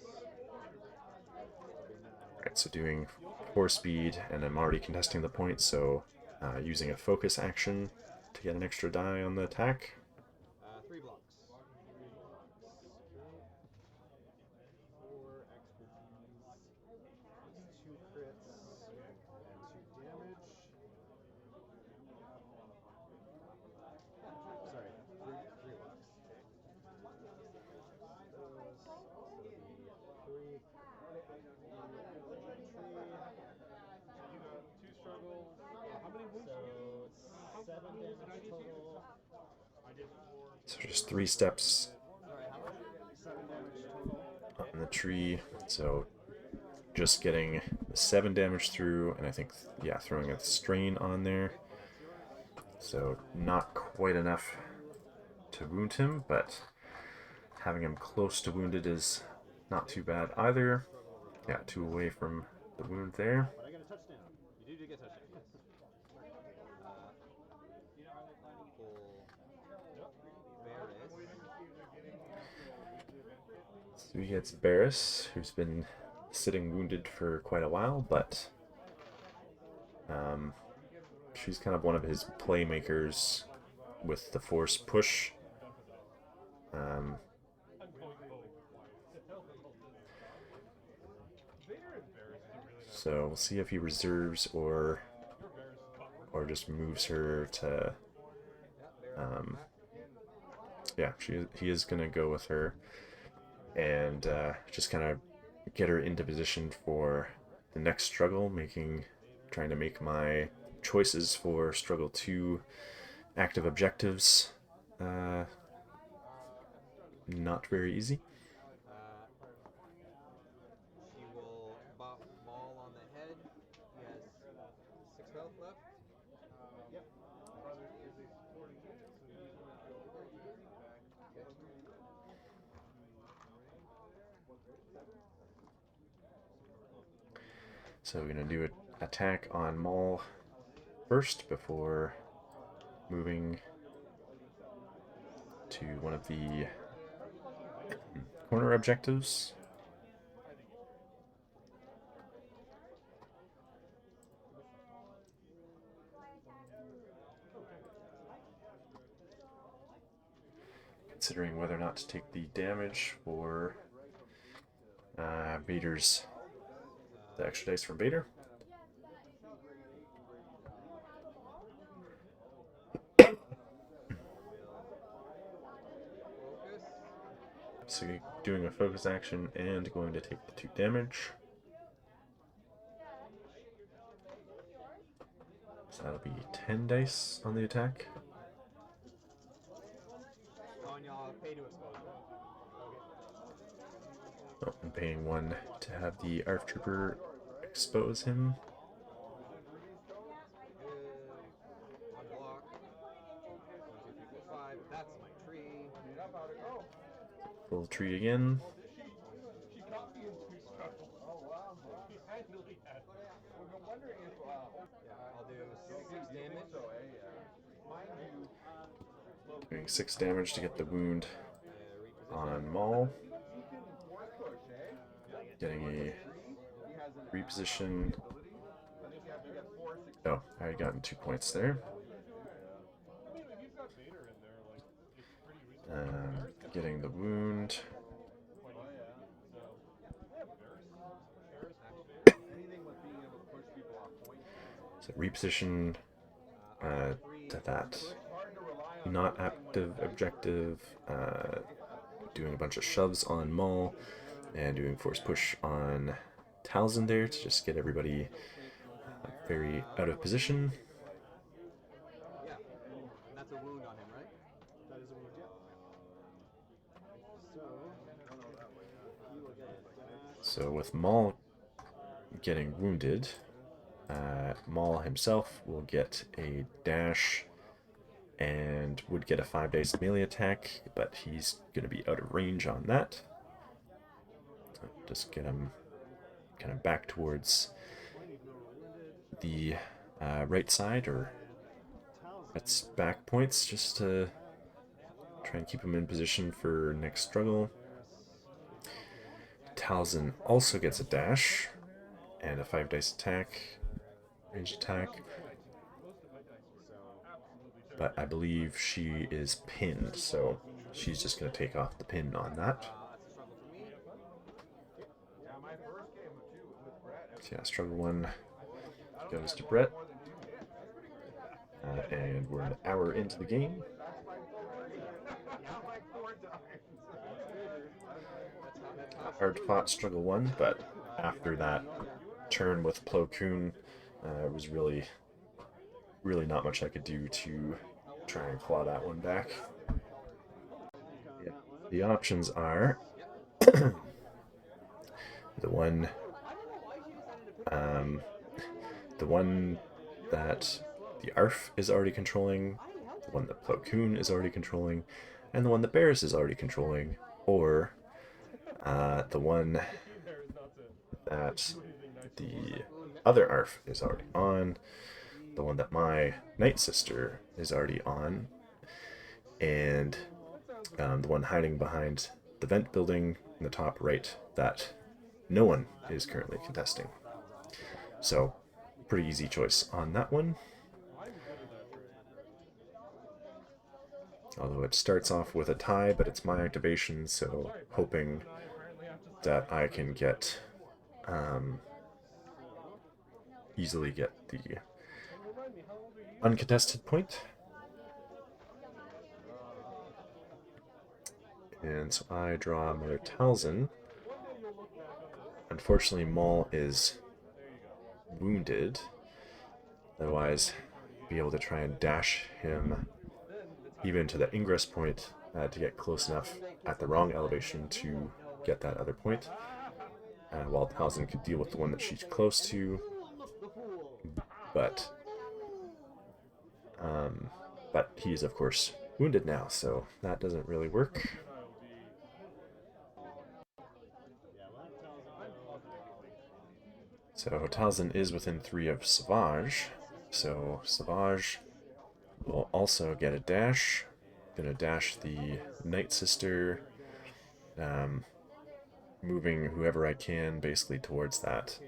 Alright, so doing 4 speed, and I'm already contesting the point, so using a focus action to get an extra die on the attack. 3 blocks. 4 expertise, 2 crits, and 2 damage. Sorry, 3 blocks. you got 2 struggles. How many wounds? So 7 damage total. I did 4. So just 3 steps 7 damage total. on the tree. So just getting 7 damage through, and I think, yeah, throwing a strain on there. So not quite enough to wound him, but having him close to wounded is not too bad either. Yeah, 2 away from the wound there. But I get a touchdown. You do get touchdown, yes. So he gets Barris, who's been sitting wounded for quite a while, but she's kind of one of his playmakers with the force push. So we'll see if he reserves or just moves her to. Yeah, he is gonna go with her, and just kind of get her into position for the next struggle, trying to make my choices for struggle 2 active objectives not very easy. She will bop Maul on the head. He has 6 health left. Yep. So we're gonna do an attack on Maul first before moving to one of the corner objectives. Considering whether or not to take the damage for Vader's, the extra dice from Vader. So doing a focus action and going to take the 2 damage. So that'll be 10 dice on the attack. On y'all, pay to expose. Oh, I'm paying 1 to have the ARF Trooper expose him. On block. 1, 2, 3, 4, 5. That's my tree. Full tree again. She caught me in 2 struggles. Oh wow. She handily had. I'm wondering if I'll do 6 damage. mind you, Doing 6 damage to get the wound Reposition. on Maul. you can push, eh? Getting a reposition. I think you have to get 4 6. Oh, I had gotten 2 points there. I mean, if you've got Vader in there, like it's pretty reasonable. Getting the wound. Anything with being able to push people off point. So reposition to that not active objective, doing a bunch of shoves on Maul, and doing force push on Talzin there to just get everybody very out of position. Yeah. And that's a wound on him, right? That is a wound, yeah. So, he will get a dash. So with Maul getting wounded, Maul himself will get a dash and would get a 5 dice melee attack, but he's going to be out of range on that. So just get him kind of back towards the right side, or its back points, just to try and keep him in position for next struggle. Talzin also gets a dash and a 5 dice attack, range attack, but I believe she is pinned, so she's just going to take off the pin on that. So yeah, struggle 1 goes to Brett, and we're an hour into the game. Hard fought struggle 1, but after that turn with Plo Koon, was really not much I could do to try and claw that one back. Yeah. The options are the one that the ARF is already controlling, the one that Plo Koon is already controlling, and the one that Barris is already controlling, or the one that the other ARF is already on, the one that my Night Sister is already on, and the one hiding behind the vent building in the top right that no one is currently contesting. So, pretty easy choice on that one. Although it starts off with a tie, but it's my activation, so hoping that I can get easily get the uncontested point. And so I draw Mother Talzin. Unfortunately, Maul is wounded. Otherwise, be able to try and dash him even to the ingress point to get close enough at the wrong elevation to get that other point. While Talzin could deal with the one that she's close to, but he's of course wounded now, so that doesn't really work. So Talzin is within 3 of Savage, so Savage will also get a dash. Gonna dash the Night Sister, moving whoever I can basically towards that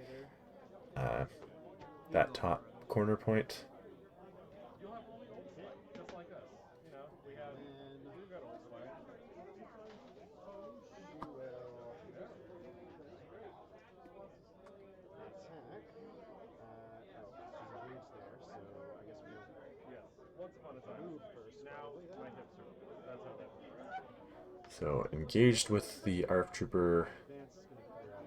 that top corner point. Just like us, you know, we've got old swag. Yes, once upon a time. Move first. Now my hips are. That's how that works. So engaged with the ARF trooper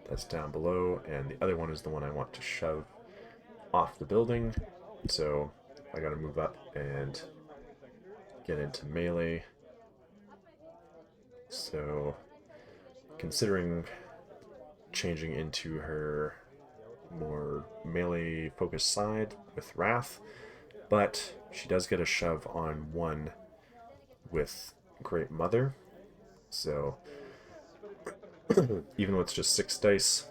that's down below, and the other one is the one I want to shove off the building. So I gotta move up and get into melee. So considering changing into her more melee focused side with Wrath, but she does get a shove on one with Great Mother. So even with just 6 dice,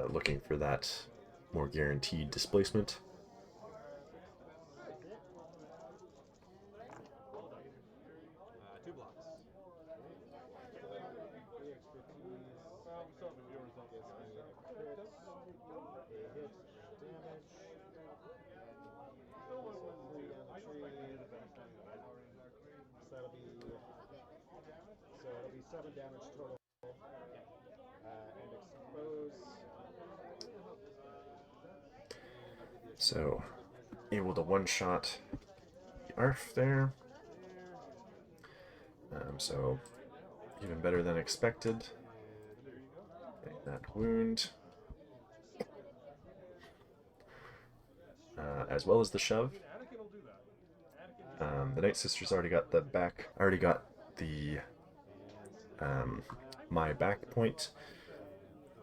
looking for that more guaranteed displacement. 2 blocks. So it'll be 7 damage total. And expose. So able to one-shot the ARF there. So even better than expected. Getting that wound. As well as the shove. The Night Sisters already got the back. Already got the my back point,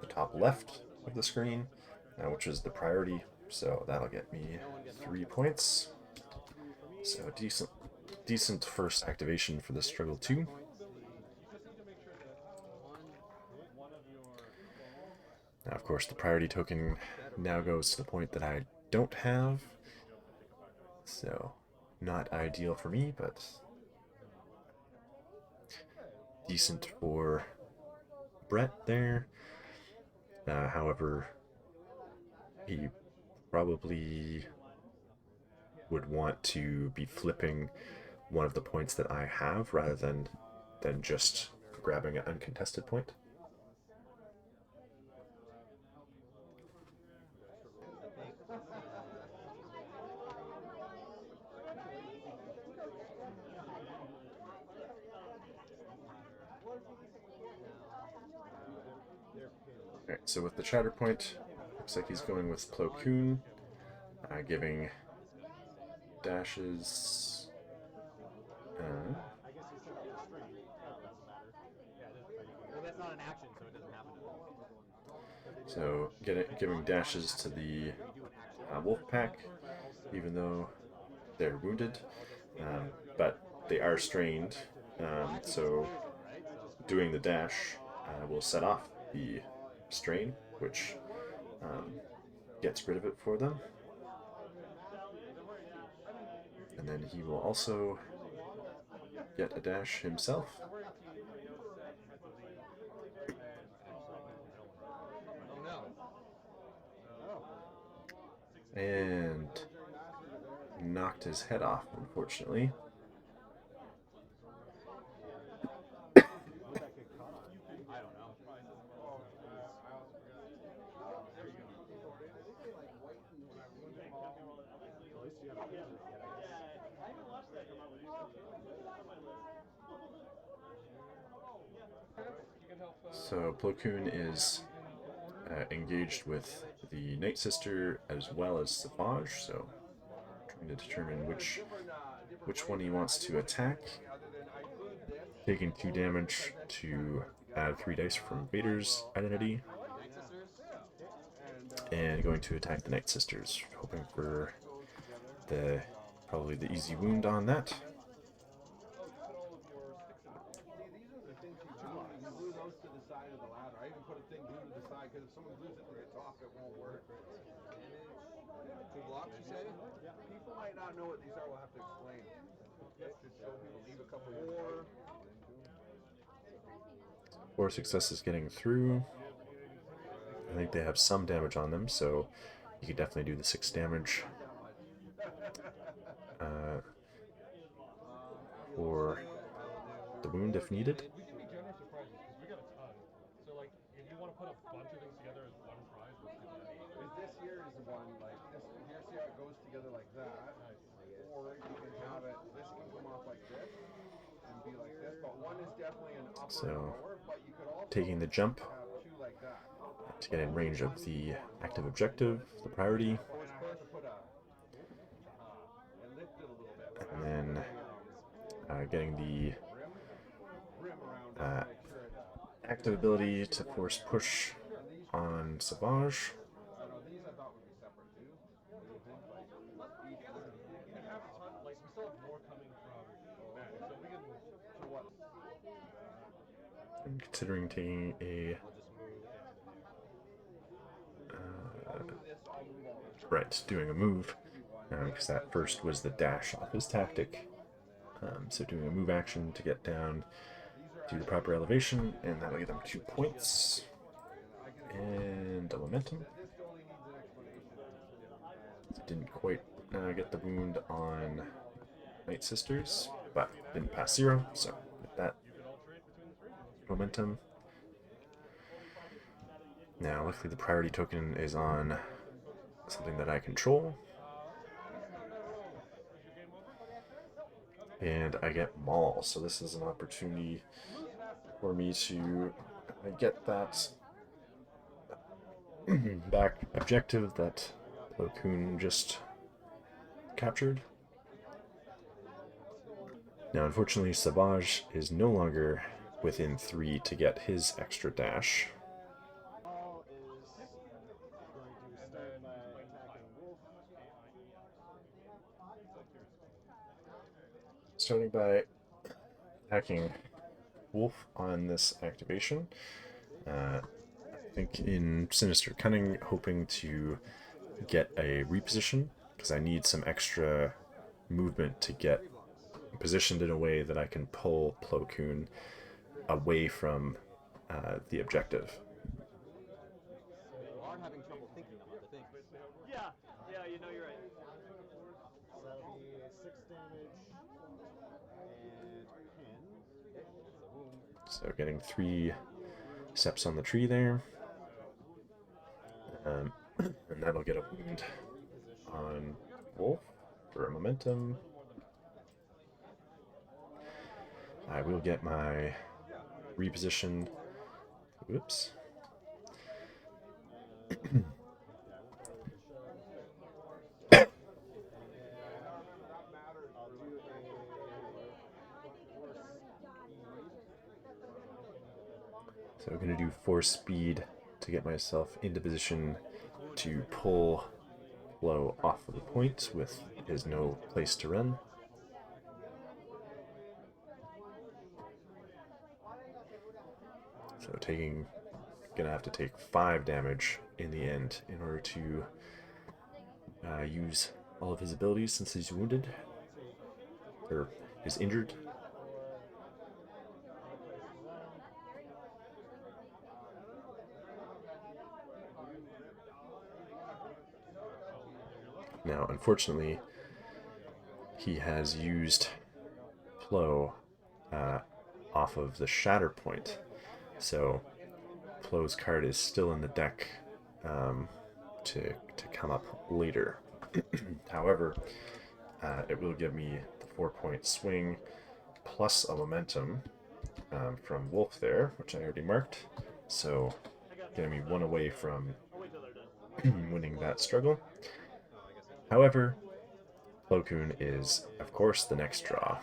the top left of the screen, which is the priority. So that'll get me 3 points. So decent first activation for the struggle 2. Now, of course, the priority token now goes to the point that I don't have. So not ideal for me, but decent for Brett there. However, he probably would want to be flipping one of the points that I have rather than just grabbing an uncontested point. Alright, so with the Shatterpoint, looks like he's going with Koon, giving dashes. Well, that's not an action, so it doesn't happen at all. So giving dashes to the wolf pack, even though they're wounded, but they are strained. So doing the dash will set off the strain, which gets rid of it for them. And then he will also get a dash himself. And knocked his head off, unfortunately. So Koon is engaged with the Night Sister as well as Savage, so trying to determine which one he wants to attack. Taking 2 damage to add 3 dice from Vader's identity. And going to attack the Night Sisters, hoping for probably the easy wound on that. People might not know what these are, we'll have to explain. Just show people, leave a couple more. 4 successes getting through. I think they have some damage on them, so you could definitely do the 6 damage for the wound if needed. We should be generous with prizes because we got a ton. So like, if you want to put a bunch of things together as one prize, let's do that. Because this here is the one like this. Here, see how it goes together like that. Or you can have it. This can come off like this and be like this. But one is definitely So taking the jump to get in range of the active objective, the priority, and then getting the active ability to force push on Savage. I'm considering taking a doing a move, because that first was the dash off his tactic. So doing a move action to get down to the proper elevation, and that'll get them 2 points and a momentum. Didn't quite get the wound on Night Sisters, but didn't pass 0, so with that momentum. Now, luckily the priority token is on something that I control, and I get Maul, so this is an opportunity for me to get that back objective that Koon just captured. Now, unfortunately, Savage is no longer within 3 to get his extra dash. Maul is going to start by attacking Wolf. Starting by attacking Wolf on this activation. I think in Sinister Cunning, hoping to get a reposition, because I need some extra movement to get positioned in a way that I can pull Plo Koon away from the objective. You are having trouble thinking of other things. Yeah, you know you're right. So that'll be 6 damage and pin. It's a wound. So getting 3 steps on the tree there. And that'll get a wound on Wolf for a momentum. I will get my reposition. Whoops. So I'm going to do force speed to get myself into position to pull Plo off of the point with his no place to run. So gonna have to take 5 damage in the end in order to use all of his abilities since he's wounded or is injured. Now, unfortunately, he has used Plo off of the Shatterpoint, so Plo's card is still in the deck to come up later. However, it will give me the 4-point swing plus a momentum from Wolf there, which I already marked, so getting me 1 away from winning that struggle. However, Plo Koon is, of course, the next draw.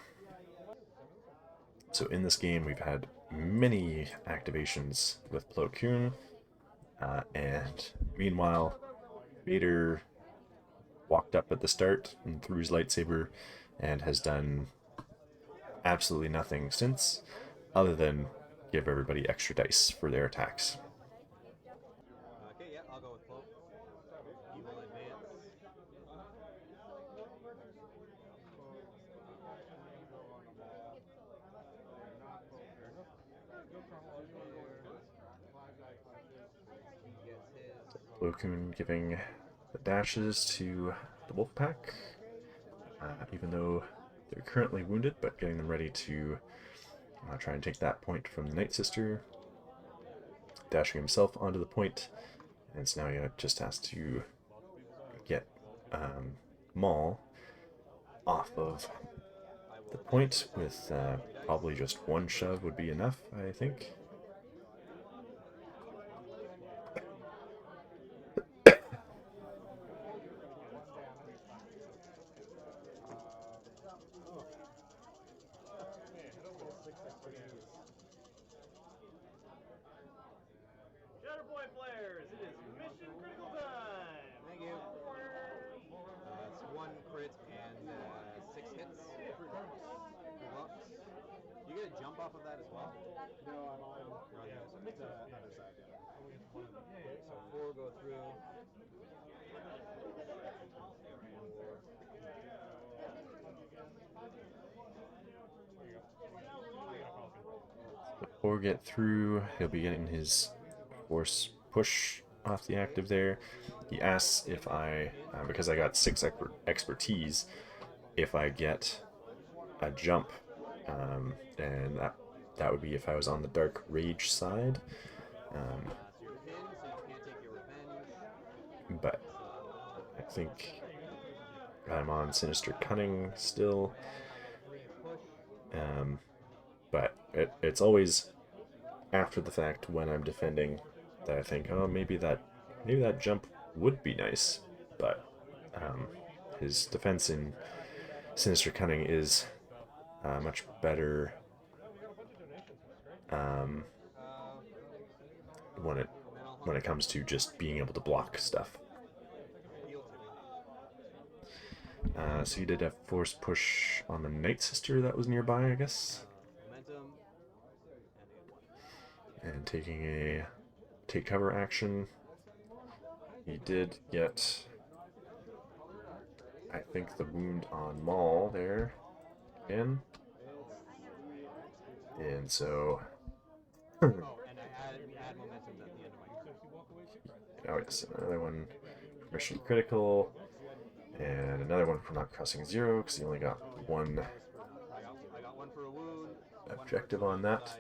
So in this game, we've had many activations with Plo Koon, and meanwhile, Vader walked up at the start and threw his lightsaber and has done absolutely nothing since, other than give everybody extra dice for their attacks. Okay, yeah, I'll go with Plo. He will advance. He gets his. Plo Koon giving the dashes to the wolf pack, even though they're currently wounded, but getting them ready to try and take that point from the Night Sister. Dashing himself onto the point, and so now he just has to get Maul off of the point with probably just one shove would be enough, I think. Shatterpoint players, it is mission critical time. Thank you. It's 1 crit and 6 hits. Lux. You get a jump off of that as well? No, I'm on the other side, yeah. So 4 go through. 4 get through. He'll be getting his force push off the active there. He asks if I, because I got 6 expertise, if I get a jump, and that would be if I was on the Dark Rage side. So you're pinned, so you can't take your revenge. But I think I'm on Sinister Cunning still. But it's always after the fact when I'm defending that I think, oh, maybe that jump would be nice. But his defense in Sinister Cunning is much better when it comes to just being able to block stuff. So you did a force push on the Night Sister that was nearby, I guess. Momentum. And taking a take cover action. He did get, I think, the wound on Maul there again. And so Oh, and I add momentum at the end of my oh yes, another one for mission critical. And another one for not crossing 0 because he only got 1 I got 1 for a wound. objective on that.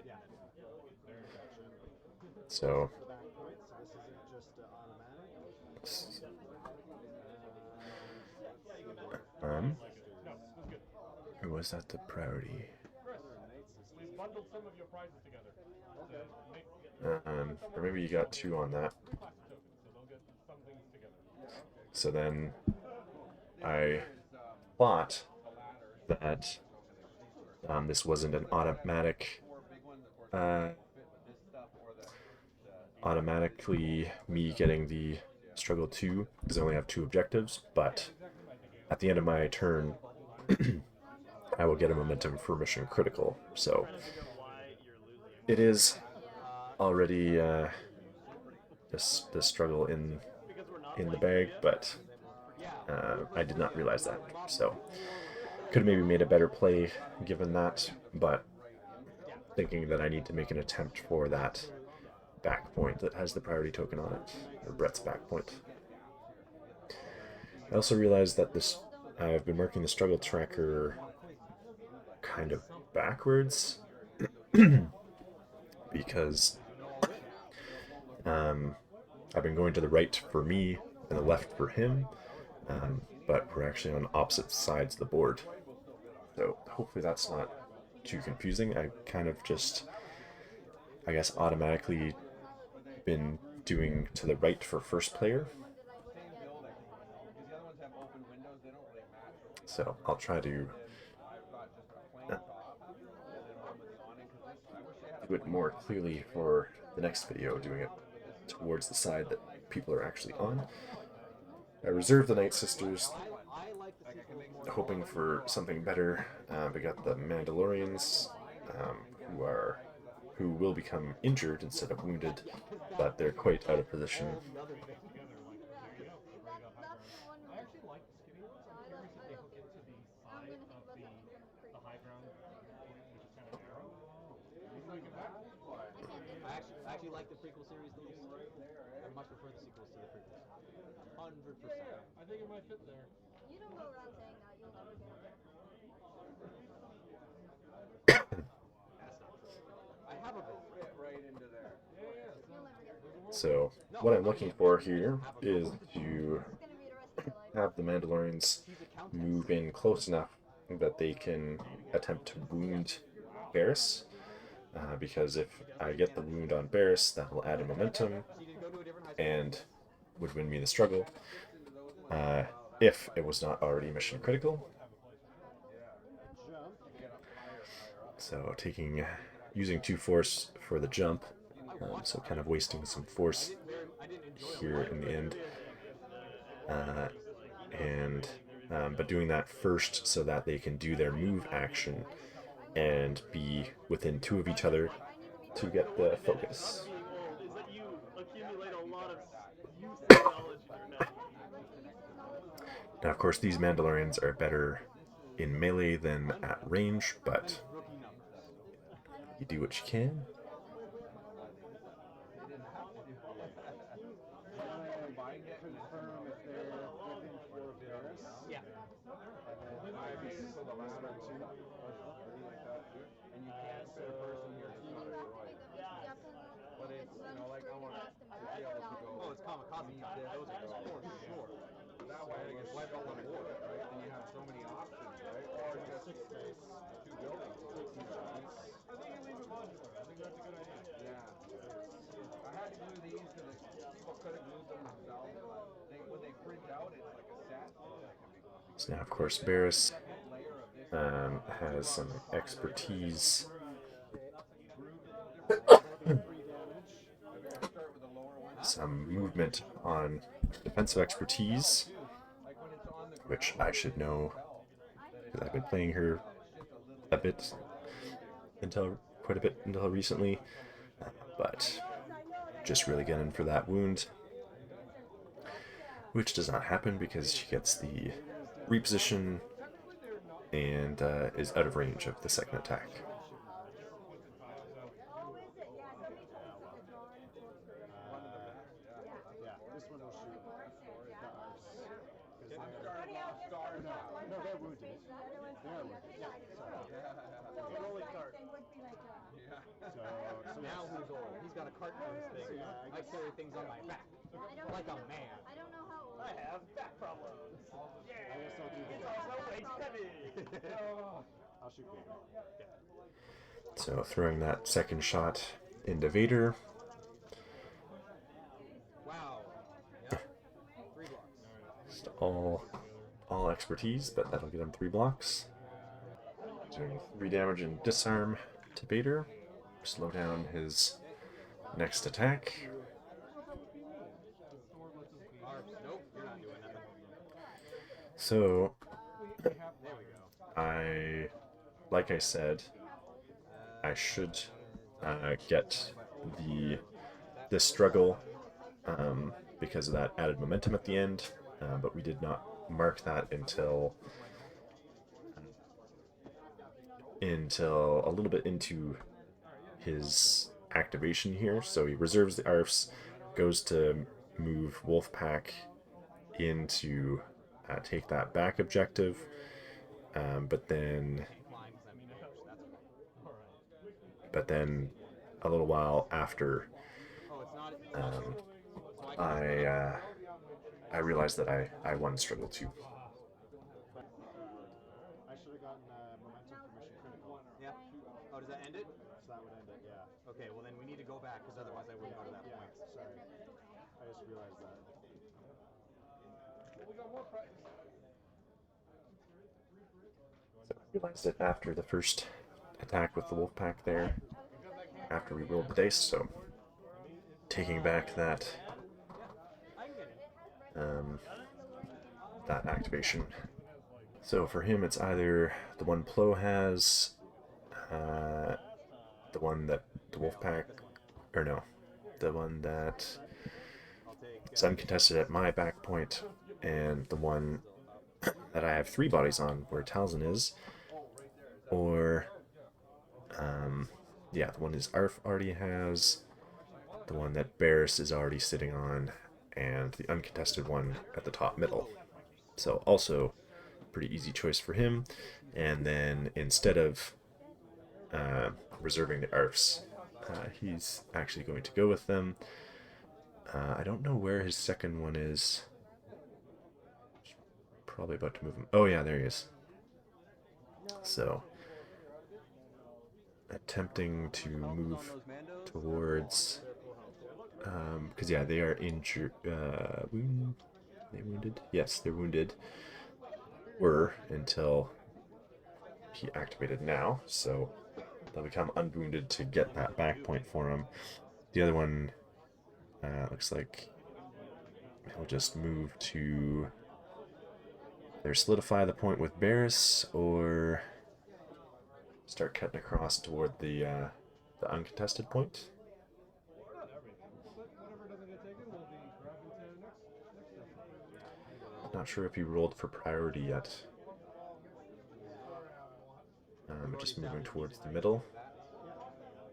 So or was that the priority? We bundled some of your prizes together. Or maybe you got 2 on that. So then I thought that this wasn't an automatically me getting the struggle 2 because I only have 2 objectives, but at the end of my turn I will get a momentum for mission critical. So it is already the struggle in the bag, but I did not realize that. So could have maybe made a better play given that, but thinking that I need to make an attempt for that back point that has the priority token on it, or Brett's back point. I also realized that I've been marking the struggle tracker kind of backwards because I've been going to the right for me and the left for him, but we're actually on opposite sides of the board. So hopefully that's not too confusing. I kind of just, I guess, automatically been doing to the right for first player. So I'll try to do it more clearly for the next video, doing it towards the side that people are actually on. I reserved the Night Sisters, hoping for something better. We got the Mandalorians, who will become injured instead of wounded, but they're quite out of position. I actually like the prequel series the least. I much prefer the sequels to the prequels. 100%. I think it might fit there. You don't go around saying that, you'll never get it. I have a boat. Fit right into there. You'll never get it. So what I'm looking for here is to It's gonna be the rest of your life. have the Mandalorians move in close enough that they can attempt to wound Barris, because if I get the wound on Barris, that will add a momentum and would win me the struggle, if it was not already mission critical. So using 2 force for the jump, so kind of wasting some force here in the end, but doing that first so that they can do their move action and be within 2 of each other to get the focus. Is that you accumulate a lot of useless knowledge in your neck. Now, of course, these Mandalorians are better in melee than at range, but you do what you can. Yeah. Oh, it's kamikaze time. Those are for sure. That way it gets wiped all on board, right? And you have so many options, right? Or just 6 space. 2 buildings. I think you leave it modular. I think that's a good idea. Yeah. I had to glue these because people could have glued them themselves. When they print out, it's like a set. So now, of course, Barris has some expertise. Some movement on defensive expertise, which I should know because I've been playing her quite a bit until recently, but just really getting for that wound, which does not happen because she gets the reposition and is out of range of the second attack. No, they're wounded. They're wounded. Yeah, sorry. Rolling cart. So Now who's old? He's got a cart for his thing. Yeah, I carry things on my back. Like a man. I don't know how old. I have back problems. Yeah. I guess I'll do It's this. also weights heavy. I'll shoot Vader. So throwing that second shot into Vader. Wow. Yeah. 3 blocks. Just all expertise, but that'll get him 3 blocks. Doing 3 damage and disarm to Vader. Slow down his next attack. Nope, you're not doing nothing. So, There we go. like I said, I should get the struggle because of that added momentum at the end, but we did not mark that until a little bit into his activation here. So he reserves the ARFs, goes to move Wolfpack in to take that back objective, but then a little while after, I realized that I won struggle 2. I should have gotten momentum for mission critical. Yeah. Oh, does that end it? So that would end it, yeah. Okay, well then we need to go back because otherwise I wouldn't go to that Yeah, point. sorry. I just realized that. So I realized it after the first attack with the Wolfpack there, after we rolled the dice, so taking back that activation. So for him, it's either the one Plo has, the one that the Wolfpack, or no, the one that is uncontested at my back point, and the one that I have 3 bodies on, where Talzin is, or, yeah, the one his ARF already has, the one that Barris is already sitting on, and the uncontested one at the top middle. So also pretty easy choice for him. And then instead of reserving the ARFs, he's actually going to go with them. I don't know where his second one is. Probably about to move him. Oh yeah, there he is. So attempting to Focus move on those Mandos. towards, because yeah, they are injured. They wounded? Yes, they're wounded. Were until he activated now, so they'll become unwounded to get that back point for him. The other one looks like he'll just move to either solidify the point with Barris or start cutting across toward the uncontested point. Not sure if he rolled for priority yet. Just moving towards the middle.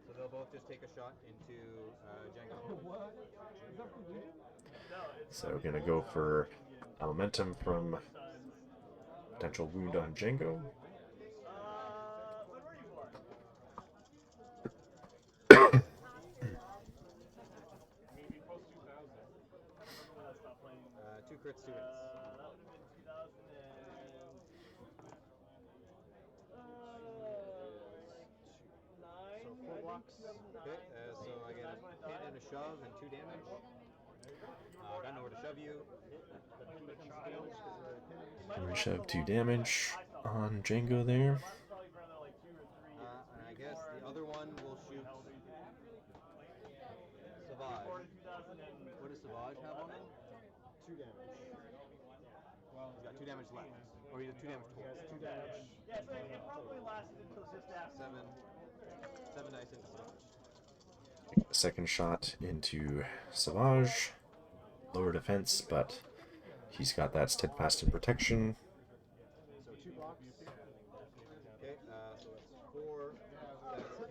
So they'll both just take a shot into Django. So gonna go for a momentum from potential wound on Django. Two crits, 2 hits. So 4 blocks. Okay, so I get a hit and a shove and 2 damage. Got nowhere to shove you. We shove 2 damage on Django there. And I guess the other one will shoot Savage. What does Savage have on him? 2 damage. He's got 2 damage left. Or he's 2 damage total. 2 damage. Yeah, so it probably lasted until just after. 7 dice into Savage. Second shot into Savage. Lower defense, but he's got that steadfast in protection. So 2 blocks. Okay, so it's 4. That's a...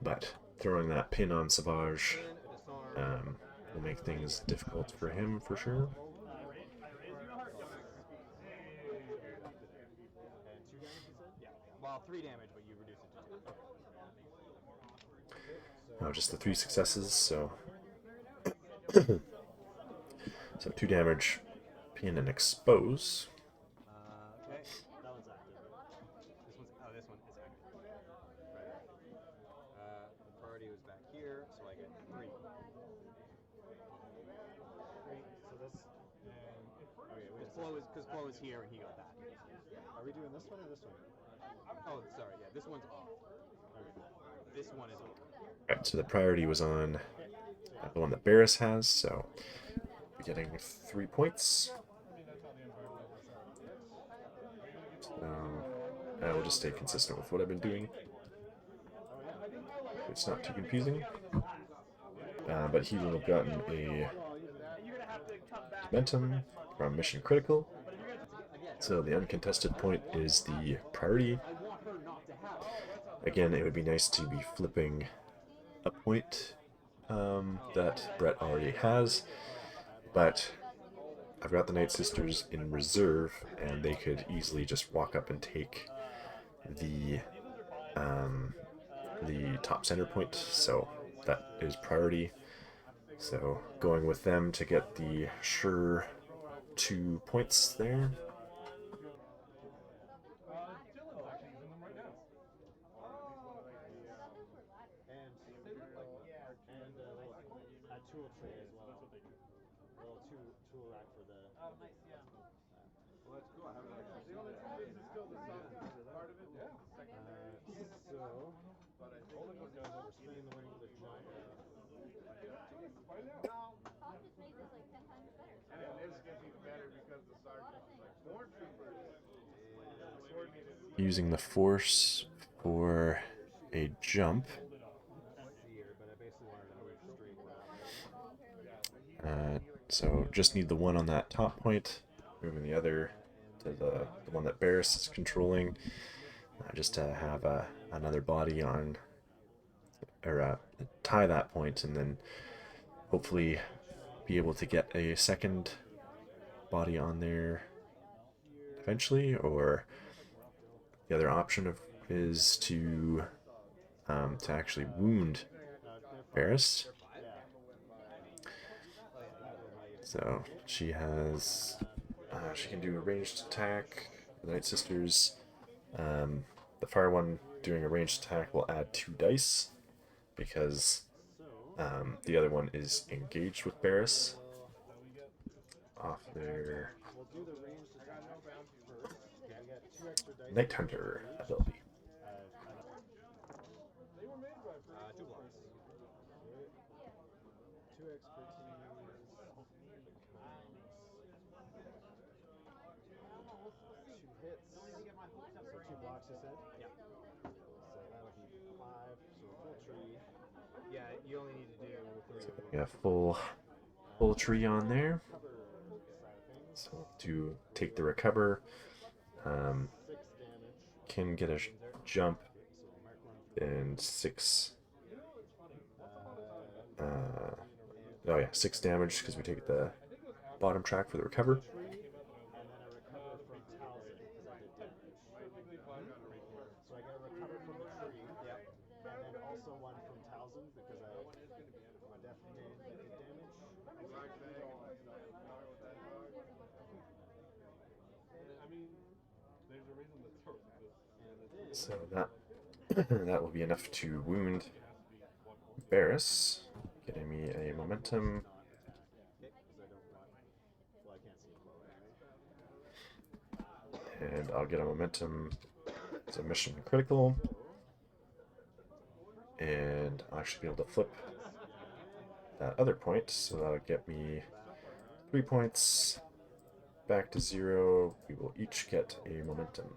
But throwing that pin on Savage pin, a disarm. will make things difficult for him for sure. And 2 damage, you said? Yeah. Well, 3 damage, but you reduce it to 2. Oh, just the 3 successes, so so 2 damage, pin and expose. Okay. That one's active. This one is active. Right. The priority was back here, so I get 3. 3. So this and okay, wait. Because Flo is here and he got that. Are we doing this one or this one? Oh, sorry. Yeah, this one's off. This one is on. Right, so the priority was on the one that Barris has, so we're getting 3 points. So we'll just stay consistent with what I've been doing. It's not too confusing. But he will have gotten a momentum from Mission Critical. So the uncontested point is the priority. Again, it would be nice to be flipping a point that Brett already has, but I've got the Night Sisters in reserve, and they could easily just walk up and take the top center point, so that is priority. So going with them to get the sure 2 points there. Tool tray as well. That's what they do. A little tool rack for the. Oh, nice, yeah. Well, that's cool. I haven't actually seen that. Is it still the south part of it? Yeah. But I think only one goes over spinning the ring with the giant. Find out. Office makes this like 10 times better. And then this gets even better because the sergeant is like stormtroopers. Using the Force for a jump. So just need the one on that top point, moving the other to the one that Barris is controlling, just to have another body on, or tie that point, and then hopefully be able to get a second body on there eventually. Or the other option is to actually wound Barris. So she has, she can do a ranged attack the Night Sisters. The fire one doing a ranged attack will add 2 dice because the other one is engaged with Barris. Off their We'll do the ranged attack first. We get 2 extra dice. Night Hunter ability. 2 blocks. 2 expertise. 2 hits. So 2 blocks, you said? Yeah. So that'll be 5. So full tree. Yeah, you only need to do 3. So we got full tree on there. So to take the recover, 6 damage. can get a jump and 6. Oh yeah, 6 damage because we take the bottom track for the recover. And then a recover from Talzin because I did damage. So I get a recover from the tree. Yep. And then also one from Talzin because I definitely did damage. So that that will be enough to wound Barris, getting me a momentum. And I'll get a momentum as a mission critical. And I should be able to flip that other point, so that'll get me 3 points back to 0. We will each get a momentum.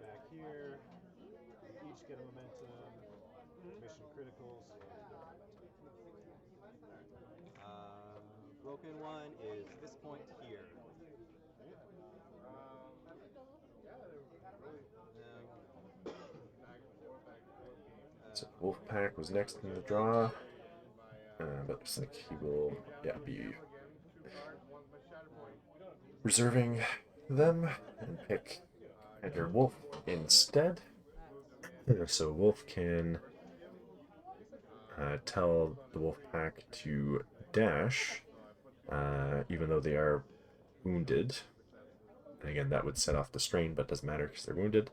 Back here, each get a momentum. Mission criticals. Broken one is this point here. So Wolfpack was next in the draw, but looks like he will, be reserving them and pick either Wolf instead. So Wolf can tell the Wolfpack to dash, even though they are wounded. And again, that would set off the strain, but doesn't matter because they're wounded.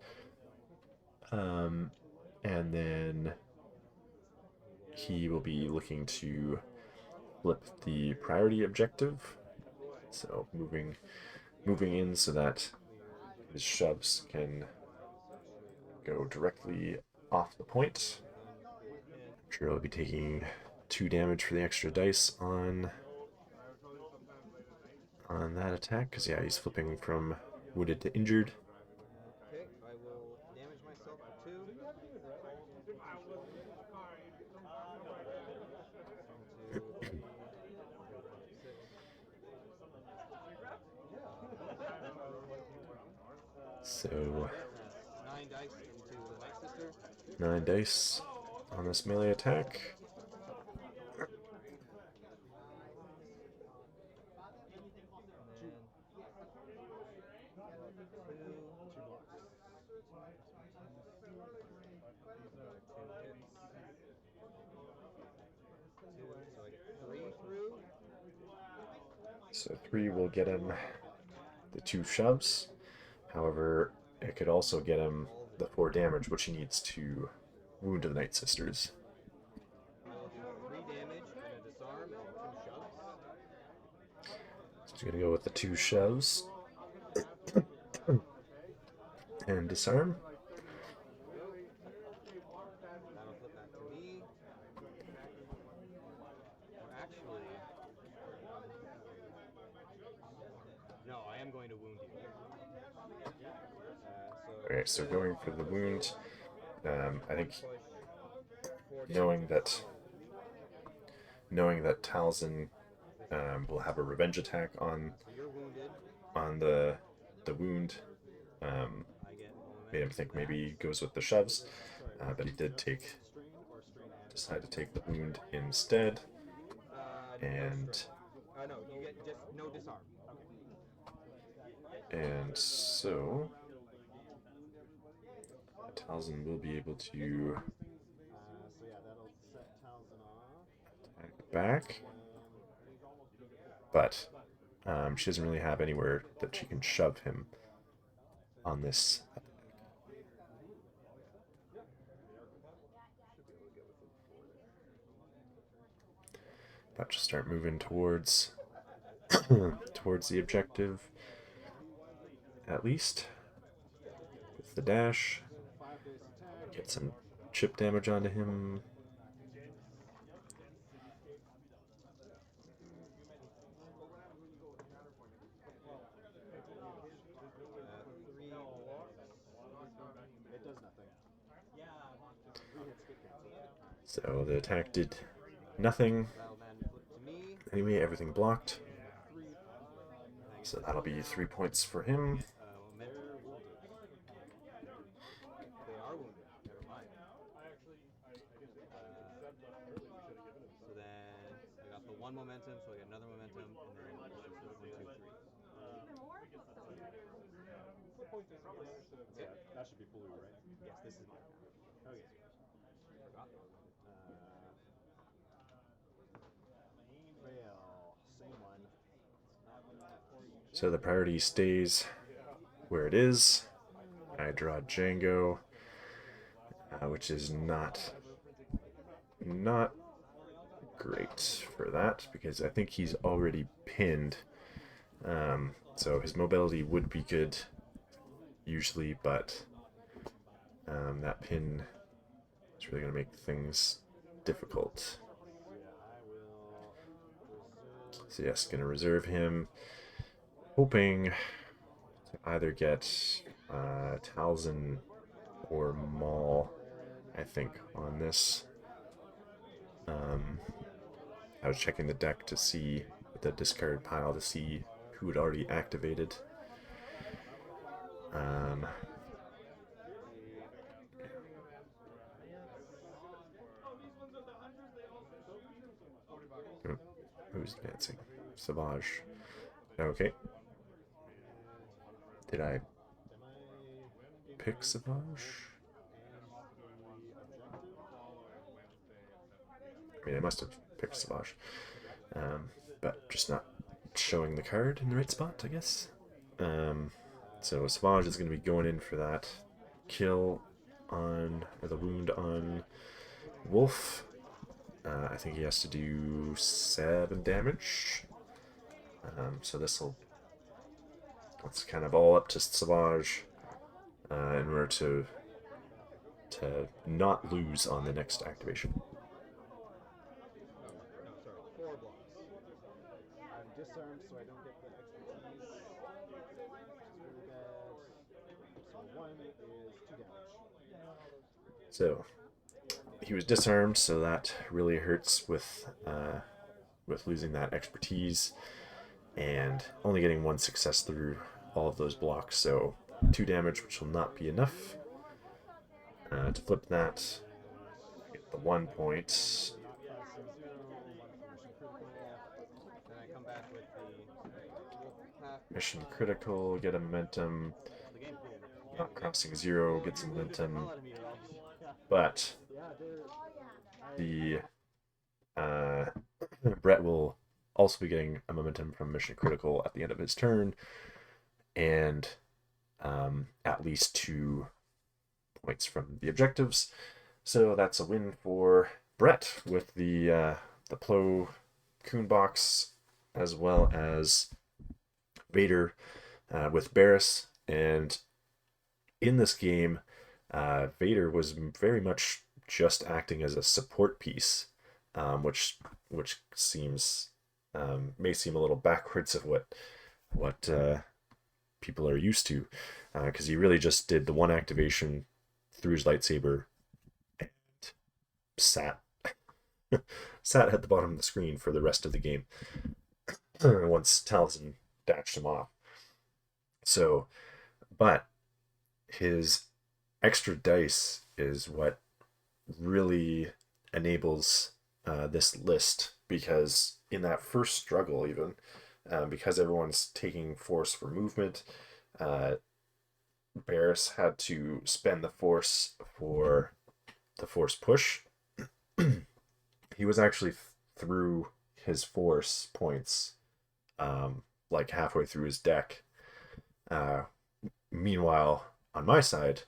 And then he will be looking to flip the priority objective. So moving in so that his shoves can go directly off the point. I'm sure he'll be taking 2 damage for the extra dice on that attack, because he's flipping from wounded to injured. Okay, I will damage myself for 2. So 9 dice into the Night Sister. 9 dice on this melee attack. So 3 will get him the 2 shoves. However, it could also get him the 4 damage, which he needs to wound the Night Sisters. 3 damage and a disarm and 2 shoves. So he's gonna go with the 2 shoves and disarm. That'll flip that to me. Or actually, no, I am going to wound you. Okay, so going for the wound, I think knowing that Talzin will have a revenge attack on the wound, made him think maybe he goes with the shoves, but he did decide to take the wound instead, and no, you get just no disarm. and so Talzin will be able to So yeah, that'll set Talzin off. attack back, but she doesn't really have anywhere that she can shove him on this. But just start moving towards towards the objective, at least with the dash. Get some chip damage onto him. It does nothing. So the attack did nothing. Anyway, everything blocked. So that'll be 3 points for him. They are wounded. Never mind. So then I got the 1 momentum, so I get another momentum, and then 1, 2, 3. Yeah, that should be blue, right? Yes, this is mine now. Okay. Fail. Same one. So the priority stays where it is. I draw Django, which is not great for that because I think he's already pinned. So his mobility would be good usually, but that pin is really going to make things difficult. So yes, going to reserve him, hoping to either get Talzin or Maul, I think, on this. I was checking the deck to see the discard pile to see who had already activated. Who's dancing? Savage. Okay. Did I pick Savage? I mean, I must have picked Savage. But just not showing the card in the right spot, I guess. So Savage is going to be going in for that kill on, or the wound on Wolf. I think he has to do 7 damage. So it's kind of all up to Savage in order to not lose on the next activation. Disarmed, so I don't get the expertise. Which is really bad. So 1 is 2 damage. So he was disarmed, so that really hurts with losing that expertise and only getting 1 success through all of those blocks. So 2 damage, which will not be enough. To flip that, I get the 1 point. Mission critical, get a momentum. Not crossing 0, gets a momentum. But the Brett will also be getting a momentum from mission critical at the end of his turn, and at least 2 points from the objectives. So that's a win for Brett with the Plo Koon box, as well as Vader with Barris. And in this game, Vader was very much just acting as a support piece, which seems may seem a little backwards of what people are used to, because he really just did the 1 activation through his lightsaber and sat at the bottom of the screen for the rest of the game once Talzin dashed him off. So, but his extra dice is what really enables this list, because in that first struggle, even because everyone's taking force for movement, Barris had to spend the force for the force push. He was actually through his force points, like halfway through his deck. Meanwhile, on my side,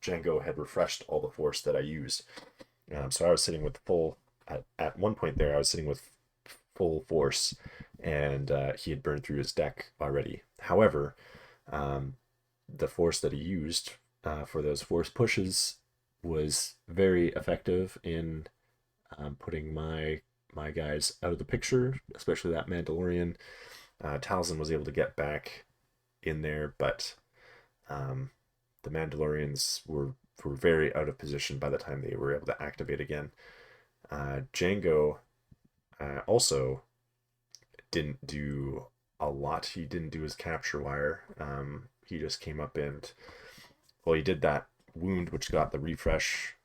Django had refreshed all the force that I used. So I was sitting with at one point there, I was sitting with full force, and he had burned through his deck already. However, the force that he used for those force pushes was very effective in putting my guys out of the picture, especially that Mandalorian. Talzin was able to get back in there, but the Mandalorians were very out of position by the time they were able to activate again. Django also didn't do a lot. He didn't do his capture wire. He just came up and, well, he did that wound, which got the refresh,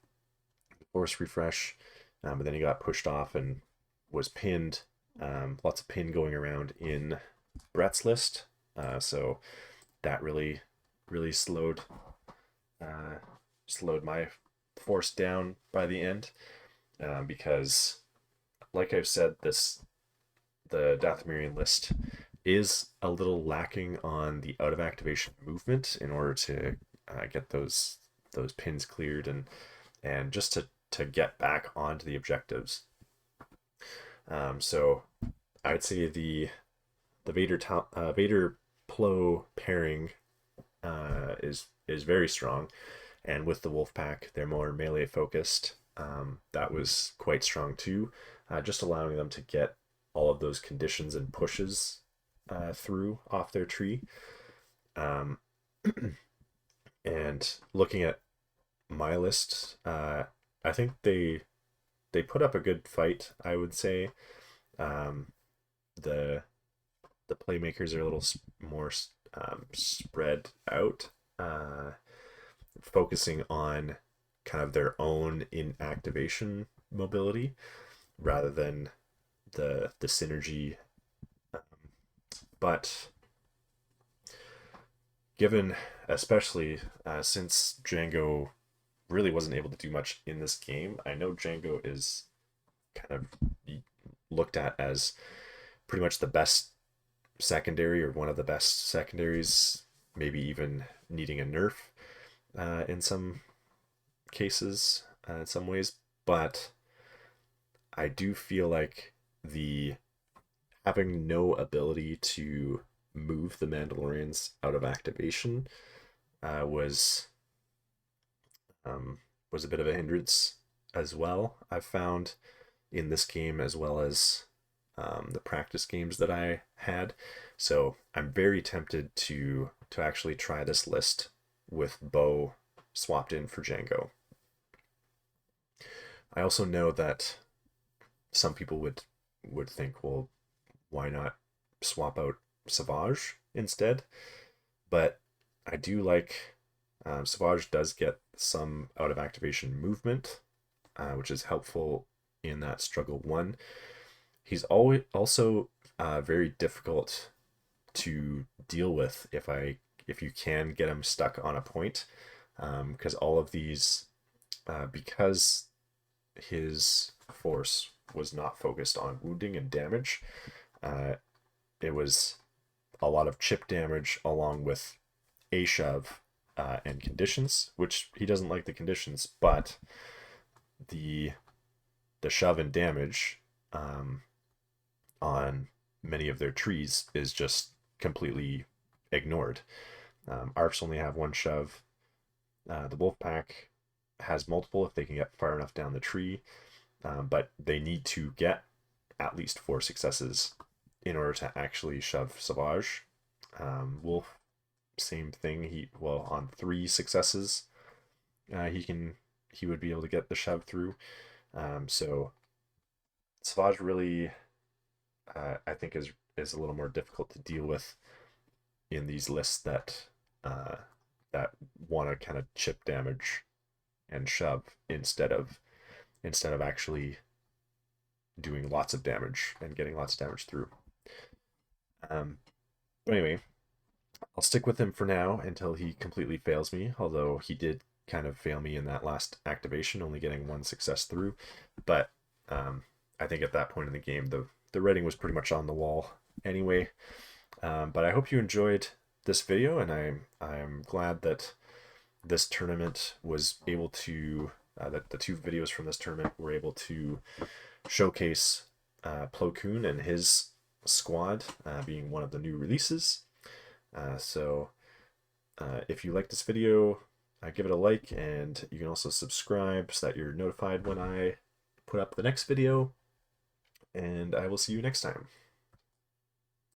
force refresh, but then he got pushed off and was pinned. Lots of pin going around in Brett's list, so that really slowed my force down by the end, because, like I've said, the Dathomirian list is a little lacking on the out of activation movement in order to get those pins cleared and just to get back onto the objectives. So I'd say the Vader Plo pairing is very strong, and with the wolf pack, they're more melee focused. That was quite strong too, just allowing them to get all of those conditions and pushes through off their tree. And looking at my list, I think they put up a good fight, I would say. The playmakers are a little more spread out, focusing on kind of their own inactivation mobility rather than the synergy. But given, especially since Django really wasn't able to do much in this game, I know Django is kind of looked at as pretty much the best secondary, or one of the best secondaries, maybe even needing a nerf in some cases, in some ways. But I do feel like the having no ability to move the Mandalorians out of activation was a bit of a hindrance as well, I've found, in this game, as well as the practice games that I had. So I'm very tempted to actually try this list with Bo swapped in for Django. I also know that some people would think, well, why not swap out Savage instead? But I do like Savage does get some out of activation movement, which is helpful in that struggle one. He's always also very difficult to deal with if you can get him stuck on a point, because all of these, because his force was not focused on wounding and damage, it was a lot of chip damage along with a shove and conditions, which he doesn't like the conditions, but the shove and damage on many of their trees is just completely ignored. ARFs only have one shove. The wolf pack has multiple if they can get far enough down the tree, but they need to get at least 4 successes in order to actually shove Savage. Wolf, same thing. On 3 successes, he would be able to get the shove through. So Savage really, I think, is a little more difficult to deal with in these lists that want to kind of chip damage and shove instead of actually doing lots of damage and getting lots of damage through. But anyway, I'll stick with him for now until he completely fails me, although he did kind of fail me in that last activation, only getting 1 success through. But I think at that point in the game, the writing was pretty much on the wall anyway. But I hope you enjoyed this video, and I'm glad that this tournament was able to, that the two videos from this tournament were able to showcase Plo Koon and his squad being one of the new releases. So if you like this video, give it a like, and you can also subscribe so that you're notified when I put up the next video, and I will see you next time.